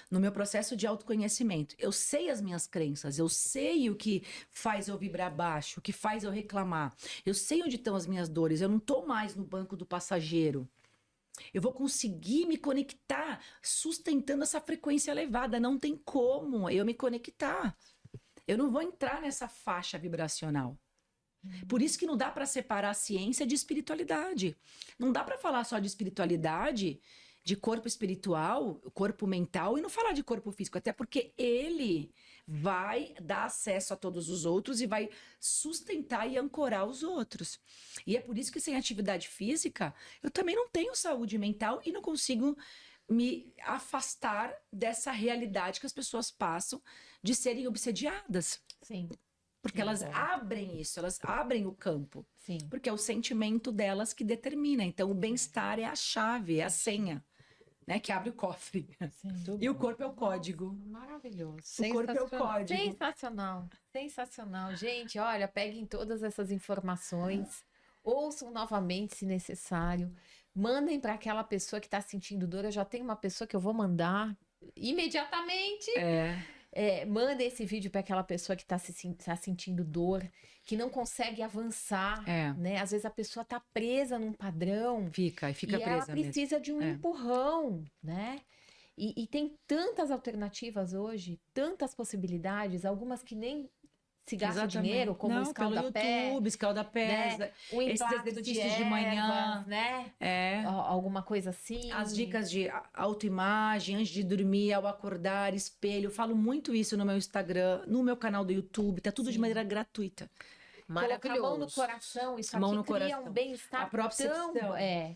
No meu processo de autoconhecimento, eu sei as minhas crenças, eu sei o que faz eu vibrar baixo, o que faz eu reclamar. Eu sei onde estão as minhas dores, eu não estou mais no banco do passageiro. Eu vou conseguir me conectar sustentando essa frequência elevada. Não tem como eu me conectar. Eu não vou entrar nessa faixa vibracional. Por isso que não dá para separar a ciência de espiritualidade. Não dá para falar só de espiritualidade, de corpo espiritual, corpo mental, e não falar de corpo físico, até porque ele vai dar acesso a todos os outros e vai sustentar e ancorar os outros. E é por isso que sem atividade física, eu também não tenho saúde mental e não consigo me afastar dessa realidade que as pessoas passam de serem obsediadas. Sim. Porque elas abrem isso, elas abrem o campo. Sim. Porque é o sentimento delas que determina. Então, o bem-estar é a chave, é a senha, né? Que abre o cofre. Sim. E o corpo é o código. Maravilhoso. O corpo é o código. Sensacional, sensacional. Gente, olha, peguem todas essas informações, ouçam novamente se necessário, mandem para aquela pessoa que está sentindo dor. Eu já tenho uma pessoa que eu vou mandar imediatamente. Manda esse vídeo para aquela pessoa que está sentindo dor, que não consegue avançar, né? Às vezes a pessoa está presa num padrão. Fica presa ela mesmo. precisa de um empurrão, né? E tem tantas alternativas hoje, tantas possibilidades, algumas que nem se gasta Exatamente. dinheiro, como Não, o escalda-pé, pelo YouTube, escalda-pés, né? O esses impacto exercícios de de manhã. ervas, né? Alguma coisa assim. As dicas de autoimagem, antes de dormir, ao acordar, espelho. Eu falo muito isso no meu Instagram, no meu canal do YouTube, tá tudo de maneira gratuita. Colocar a mão no coração, isso Mão aqui no cria coração. um bem-estar A propriocepção.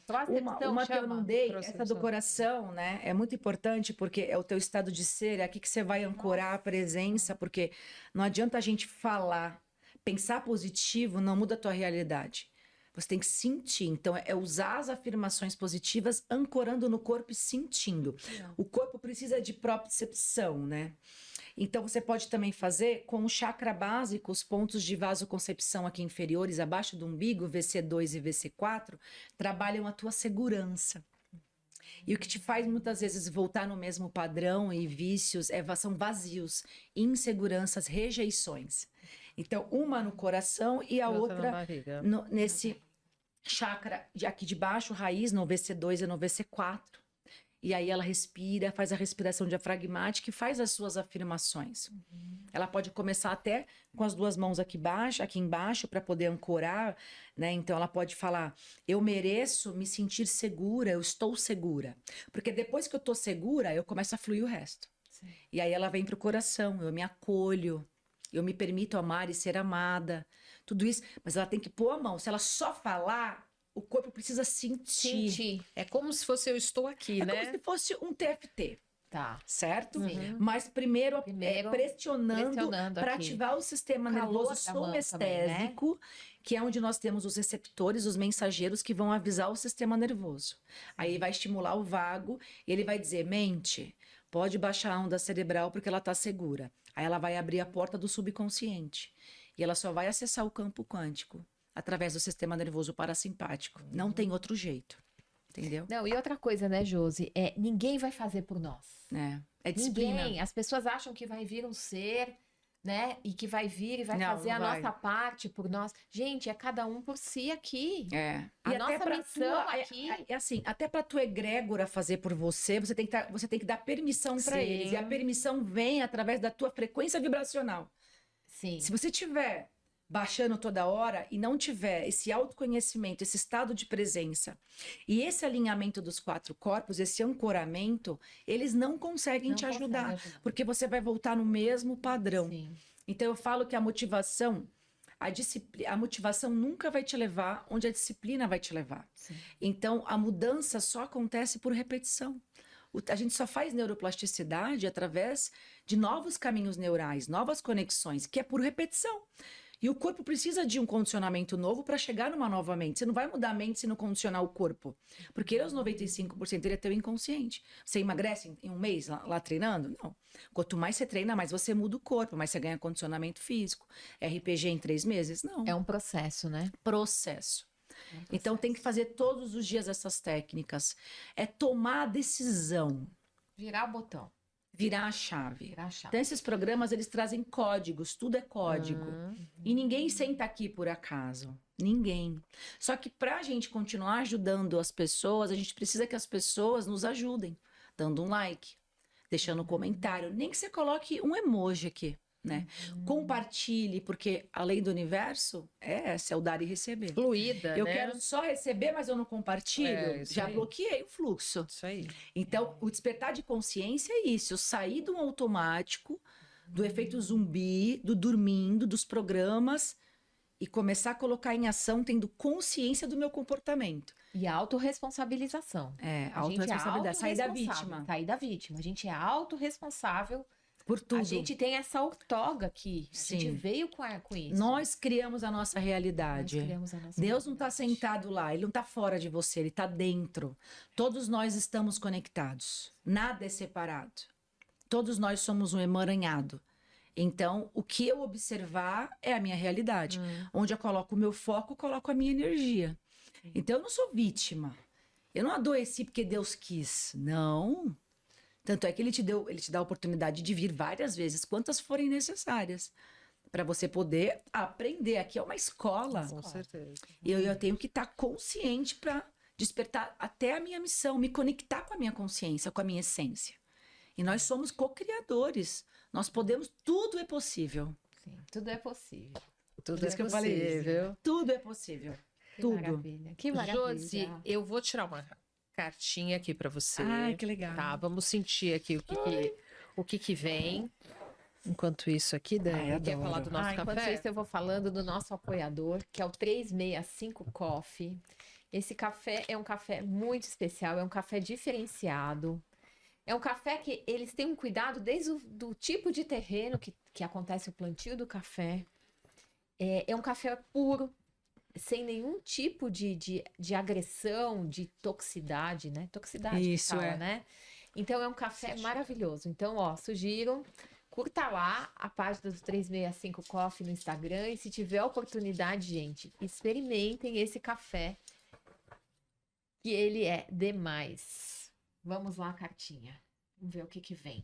propriocepção Uma que eu não dei, essa do Propriocepção. coração, né? É muito importante porque é o teu estado de ser, é aqui que você vai ancorar a presença, porque não adianta a gente falar, pensar positivo não muda a tua realidade. Você tem que sentir. Então, é usar as afirmações positivas ancorando no corpo e sentindo. O corpo precisa de propriocepção, né? Então, você pode também fazer com o chakra básico, os pontos de vasoconcepção aqui inferiores, abaixo do umbigo, VC2 e VC4, trabalham a tua segurança. E o que te faz muitas vezes voltar no mesmo padrão e vícios são vazios, inseguranças, rejeições. Então, uma no coração e a outra nesse chakra aqui de baixo, raiz, no VC2 e no VC4. E aí ela respira, faz a respiração diafragmática e faz as suas afirmações. Ela pode começar até com as duas mãos aqui embaixo, para poder ancorar, né? Então ela pode falar: eu mereço me sentir segura, eu estou segura. Porque depois que eu estou segura, eu começo a fluir o resto. Sim. E aí ela vem pro coração, eu me acolho, eu me permito amar e ser amada. Tudo isso, mas ela tem que pôr a mão. Se ela só falar, o corpo precisa sentir. É como se fosse eu estou aqui, né? É como se fosse um TFT. Tá. Certo? Sim. Mas primeiro pressionando para aqui. ativar o sistema nervoso somestésico, que é onde nós temos os receptores, os mensageiros que vão avisar o sistema nervoso. Sim. Aí vai estimular o vago e ele vai dizer: mente, pode baixar a onda cerebral porque ela está segura. Aí ela vai abrir a porta do subconsciente e ela só vai acessar o campo quântico através do sistema nervoso parasimpático. Não tem outro jeito. Entendeu? Não, e outra coisa, né, Josi? Ninguém vai fazer por nós. É disciplina. Ninguém. As pessoas acham que vai vir um ser, né? E que vai vir e vai fazer a nossa parte por nós. Gente, é cada um por si aqui. A nossa missão aqui. É assim, até pra tua egrégora fazer por você, você tem que dar permissão para eles. E a permissão vem através da tua frequência vibracional. Sim. Se você tiver baixando toda hora e não tiver esse autoconhecimento, esse estado de presença e esse alinhamento dos 4 corpos, esse ancoramento, eles não conseguem te ajudar, porque você vai voltar no mesmo padrão. Sim. Então eu falo que a motivação nunca vai te levar onde a disciplina vai te levar. Sim. Então a mudança só acontece por repetição. A gente só faz neuroplasticidade através de novos caminhos neurais, novas conexões, que é por repetição. E o corpo precisa de um condicionamento novo para chegar numa nova mente. Você não vai mudar a mente se não condicionar o corpo. Porque ele, aos 95%, ele é teu inconsciente. Você emagrece em um mês lá treinando? Não. Quanto mais você treina, mais você muda o corpo, mais você ganha condicionamento físico. RPG em 3 meses? Não. É um processo, né? Processo. Então tem que fazer todos os dias essas técnicas. É tomar a decisão, Virar o botão. virar a chave. Virar a chave. Então esses programas, eles trazem códigos, tudo é código. E ninguém senta aqui por acaso. Ninguém. Só que para a gente continuar ajudando as pessoas, a gente precisa que as pessoas nos ajudem. Dando um like, deixando um comentário. Nem que você coloque um emoji aqui, né? Compartilhe, porque a lei do universo é essa, é o dar e receber. Fluida, Eu né? quero só receber, mas eu não compartilho. É, isso Já aí. bloqueei o fluxo. Isso aí. Então, o despertar de consciência é isso. Eu sair do automático, do efeito zumbi, do dormindo, dos programas e começar a colocar em ação tendo consciência do meu comportamento. E a autorresponsabilização. É, A gente autorresponsabilidade, sair da autorresponsável, vítima. Sair da vítima. A gente é autorresponsável. Por tudo. A gente tem essa outorga aqui. A gente Sim. veio com isso. Nós criamos a nossa Nós realidade. criamos a nossa Deus não está realidade. sentado lá, ele não está fora de você, ele está dentro. Todos nós estamos conectados. Nada é separado. Todos nós somos um emaranhado. Então, o que eu observar é a minha realidade. Onde eu coloco o meu foco, eu coloco a minha energia. Então, eu não sou vítima. Eu não adoeci porque Deus quis. Não. Tanto é que ele te dá a oportunidade de vir várias vezes, quantas forem necessárias, para você poder aprender. Aqui é uma escola. Com certeza. E eu tenho que estar consciente para despertar até a minha missão, me conectar com a minha consciência, com a minha essência. E nós somos co-criadores. Nós podemos, tudo é possível. Sim, tudo é possível. Tudo Por isso que eu falei isso. possível. Tudo é possível. Que Tudo. maravilha. Que maravilha. Josi, eu vou tirar uma cartinha aqui para você. que legal. Tá, vamos sentir aqui o que vem. Enquanto isso aqui, Dani, Ai, quer adoro. falar do nosso Enquanto café? isso, eu vou falando do nosso apoiador, que é o 365 Coffee. Esse café é um café muito especial, é um café diferenciado. É um café que eles têm um cuidado desde o do tipo de terreno que acontece o plantio do café. É um café puro, sem nenhum tipo de agressão, de toxicidade, né? Toxicidade Isso, que fala, é. né? Então é um café maravilhoso. Então, ó, sugiro, curta lá a página do 365 Coffee no Instagram e se tiver oportunidade, gente, experimentem esse café, que ele é demais. Vamos lá, cartinha. Vamos ver o que vem.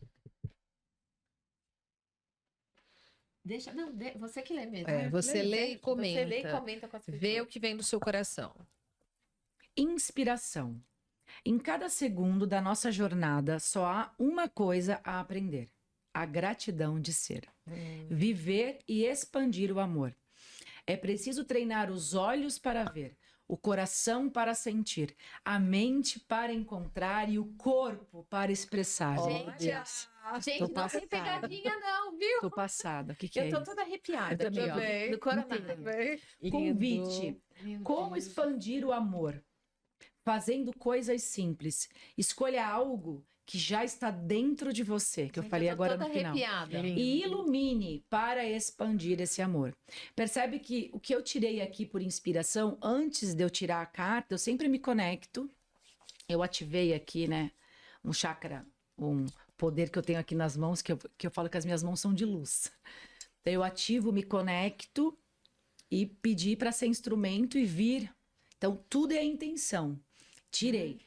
Você que lê mesmo. É, você lê e comenta. Você lê e comenta com as pessoas. Vê o que vem do seu coração. Inspiração. Em cada segundo da nossa jornada, só há uma coisa a aprender: a gratidão de ser. Viver e expandir o amor. É preciso treinar os olhos para ver, o coração para sentir, a mente para encontrar e o corpo para expressar. Gente, Meu Deus. Gente, Tô não tem passada. pegadinha não, viu? Tô passada. O que é Eu tô isso? toda arrepiada Eu aqui, também. ó, do coronário. Convite. Meu Como Deus. expandir o amor? Fazendo coisas simples. Escolha algo que já está dentro de você, que eu Gente, falei tô agora toda no final. arrepiada. E ilumine para expandir esse amor. Percebe que o que eu tirei aqui por inspiração, antes de eu tirar a carta, eu sempre me conecto. Eu ativei aqui, né, um chakra, um poder que eu tenho aqui nas mãos, que eu falo que as minhas mãos são de luz. Então, eu ativo, me conecto e pedi para ser instrumento e vir. Então, tudo é a intenção. Tirei.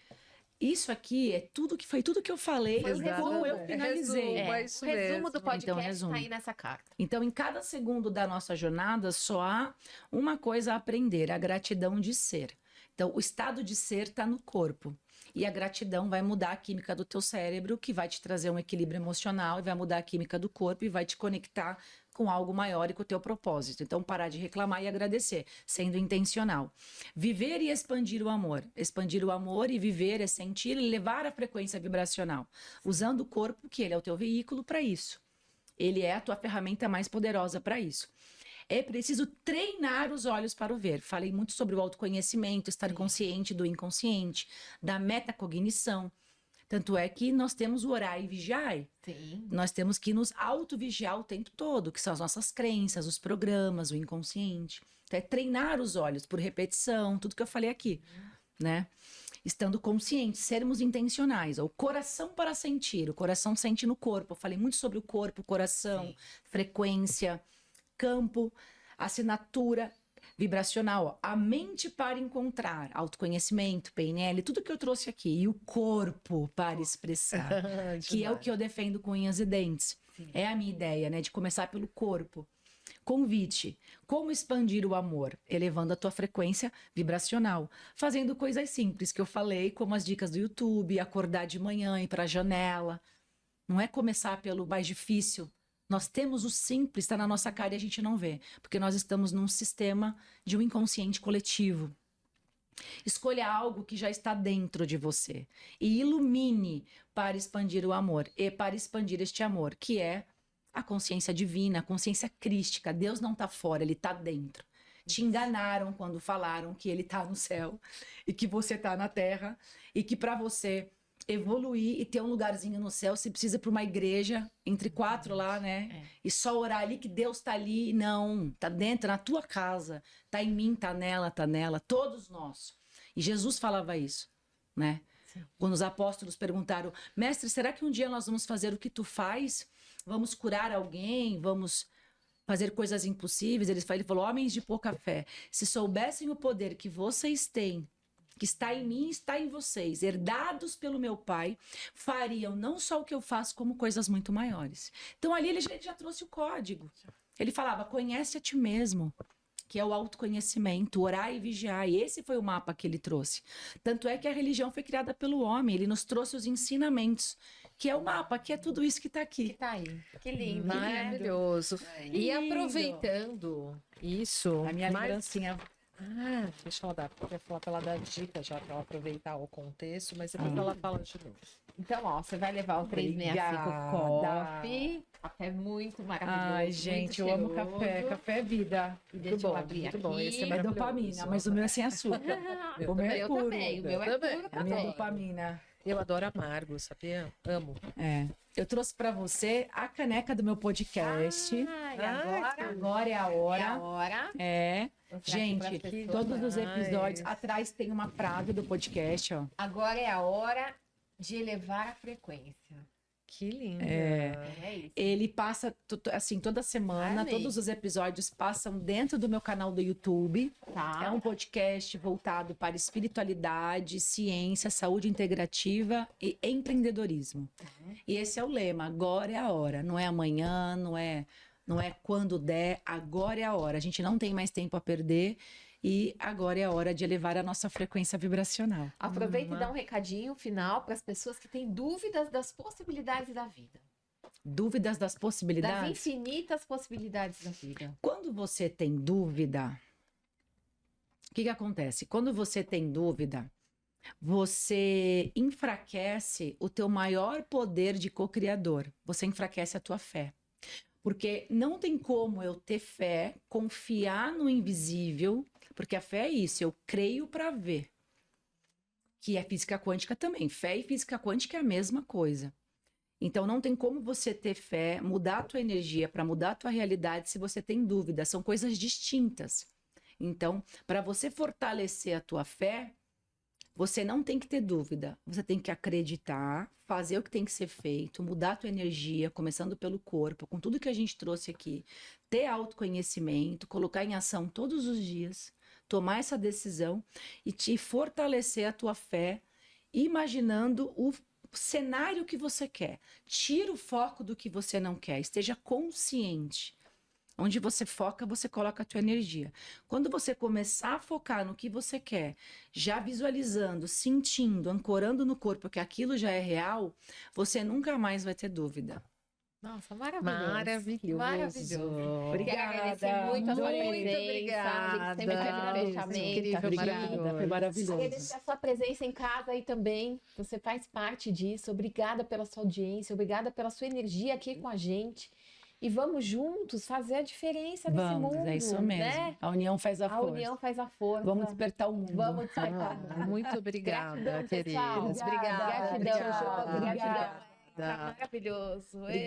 Isso aqui é tudo que foi tudo que eu falei, Foi o como eu resumo. finalizei. Resumo, É, é isso o resumo mesmo. do podcast resumo. tá aí nessa carta. Então, em cada segundo da nossa jornada, só há uma coisa a aprender: a gratidão de ser. Então, o estado de ser está no corpo. E a gratidão vai mudar a química do teu cérebro, que vai te trazer um equilíbrio emocional, e vai mudar a química do corpo e vai te conectar com algo maior e com o teu propósito. Então, parar de reclamar e agradecer, sendo intencional. Viver e expandir o amor. Expandir o amor e viver é sentir e levar a frequência vibracional, usando o corpo, que ele é o teu veículo para isso. Ele é a tua ferramenta mais poderosa para isso. É preciso treinar os olhos para o ver. Falei muito sobre o autoconhecimento, estar consciente do inconsciente, da metacognição. Tanto é que nós temos o orar e vigiar. Sim. Nós temos que nos autovigiar o tempo todo, que são as nossas crenças, os programas, o inconsciente. Então, é treinar os olhos por repetição, tudo que eu falei aqui, né? Estando conscientes, sermos intencionais. O coração para sentir, o coração sente no corpo. Eu falei muito sobre o corpo, coração, Sim. frequência, campo, assinatura. vibracional, ó, a mente para encontrar, autoconhecimento, PNL, tudo que eu trouxe aqui, e o corpo para expressar, que é o que eu defendo com unhas e dentes. Sim. É a minha ideia, né, de começar pelo corpo. Convite, como expandir o amor? Elevando a tua frequência vibracional, fazendo coisas simples que eu falei, como as dicas do YouTube, acordar de manhã, ir para a janela. Não é começar pelo mais difícil. Nós temos o simples, está na nossa cara e a gente não vê, porque nós estamos num sistema de um inconsciente coletivo. Escolha algo que já está dentro de você e ilumine para expandir o amor e para expandir este amor, que é a consciência divina, a consciência crística. Deus não está fora, ele está dentro. Te enganaram quando falaram que ele está no céu e que você está na terra e que para você evoluir e ter um lugarzinho no céu, você precisa ir para uma igreja entre 4 lá, né? E só orar ali que Deus está ali. Não, tá dentro, na tua casa, tá em mim, tá nela, todos nós. E Jesus falava isso, né? Sim. Quando os apóstolos perguntaram: mestre, será que um dia nós vamos fazer o que tu faz? Vamos curar alguém? Vamos fazer coisas impossíveis? Ele falou: homens de pouca fé, se soubessem o poder que vocês têm, que está em mim, está em vocês, herdados pelo meu Pai, fariam não só o que eu faço, como coisas muito maiores. Então ali ele já trouxe o código. Ele falava: conhece a ti mesmo, que é o autoconhecimento, orar e vigiar. E esse foi o mapa que ele trouxe. Tanto é que a religião foi criada pelo homem, ele nos trouxe os ensinamentos, que é o mapa, que é tudo isso que está aqui. Que tá aí. Que lindo. Maravilhoso. E aproveitando isso, A minha mais- lembrancinha. deixa ela dar, eu ia falar pra ela dar dica já pra ela aproveitar o contexto, mas depois ela fala de novo. Então, ó, você vai levar o 365 Obrigada. Coffee. Café muito maravilhoso. Ai, gente, eu amo café. Café é vida. E deixa eu abrir muito aqui. bom. Esse É maravilhoso. dopamina, mas o meu é sem açúcar. Eu O meu é Eu puro. também, o meu é Eu também. puro A minha é café. dopamina. Eu adoro amargo, sabia? Amo. É. Eu trouxe pra você a caneca do meu podcast. Ah, e agora? Agora é a É a hora. hora. É. Mostrar aqui Gente, pras pessoas. todos os episódios. Nice. Atrás tem uma frase do podcast, ó. Agora é a hora de elevar a frequência. Que linda. É isso. Ele passa, assim, toda semana, Amei. todos os episódios passam dentro do meu canal do YouTube. Tá. É um podcast voltado para espiritualidade, ciência, saúde integrativa e empreendedorismo. E esse é o lema: agora é a hora. Não é amanhã, não é quando der, agora é a hora. A gente não tem mais tempo a perder e agora é a hora de elevar a nossa frequência vibracional. Aproveita e dá um recadinho final para as pessoas que têm dúvidas das possibilidades da vida. Dúvidas das Das possibilidades? infinitas possibilidades da vida. Quando você tem dúvida, o que acontece? Quando você tem dúvida, você enfraquece o teu maior poder de co-criador. Você enfraquece a tua fé. Porque não tem como eu ter fé, confiar no invisível, porque a fé é isso, eu creio para ver. Que é física quântica também. Fé e física quântica é a mesma coisa. Então não tem como você ter fé, mudar a tua energia para mudar a tua realidade se você tem dúvida. São coisas distintas. Então, para você fortalecer a tua fé, você não tem que ter dúvida. Você tem que acreditar, fazer o que tem que ser feito, mudar a tua energia, começando pelo corpo, com tudo que a gente trouxe aqui. Ter autoconhecimento, colocar em ação todos os dias, tomar essa decisão e te fortalecer a tua fé, imaginando o cenário que você quer. Tira o foco do que você não quer, esteja consciente. Onde você foca, você coloca a tua energia. Quando você começar a focar no que você quer, já visualizando, sentindo, ancorando no corpo que aquilo já é real, você nunca mais vai ter dúvida. Nossa, maravilhoso. Maravilhoso. Maravilhoso. Quero agradecer muito a sua Muito presença. obrigada. A gente sempre teve no fechamento. Incrível, Obrigada, maravilhoso. foi maravilhoso. Agradecer a sua presença em casa aí também. Você faz parte disso. Obrigada pela sua audiência. Obrigada pela sua energia aqui com a gente. E vamos juntos fazer a diferença nesse Vamos, mundo. é isso mesmo. Né? A união faz a A força. união faz a força. Vamos despertar o mundo. Vamos despertar o mundo. Muito obrigada, Gratidão, pessoal. queridas. Obrigada. Gratidão, Obrigada. gratidão. Obrigada. Maravilhoso.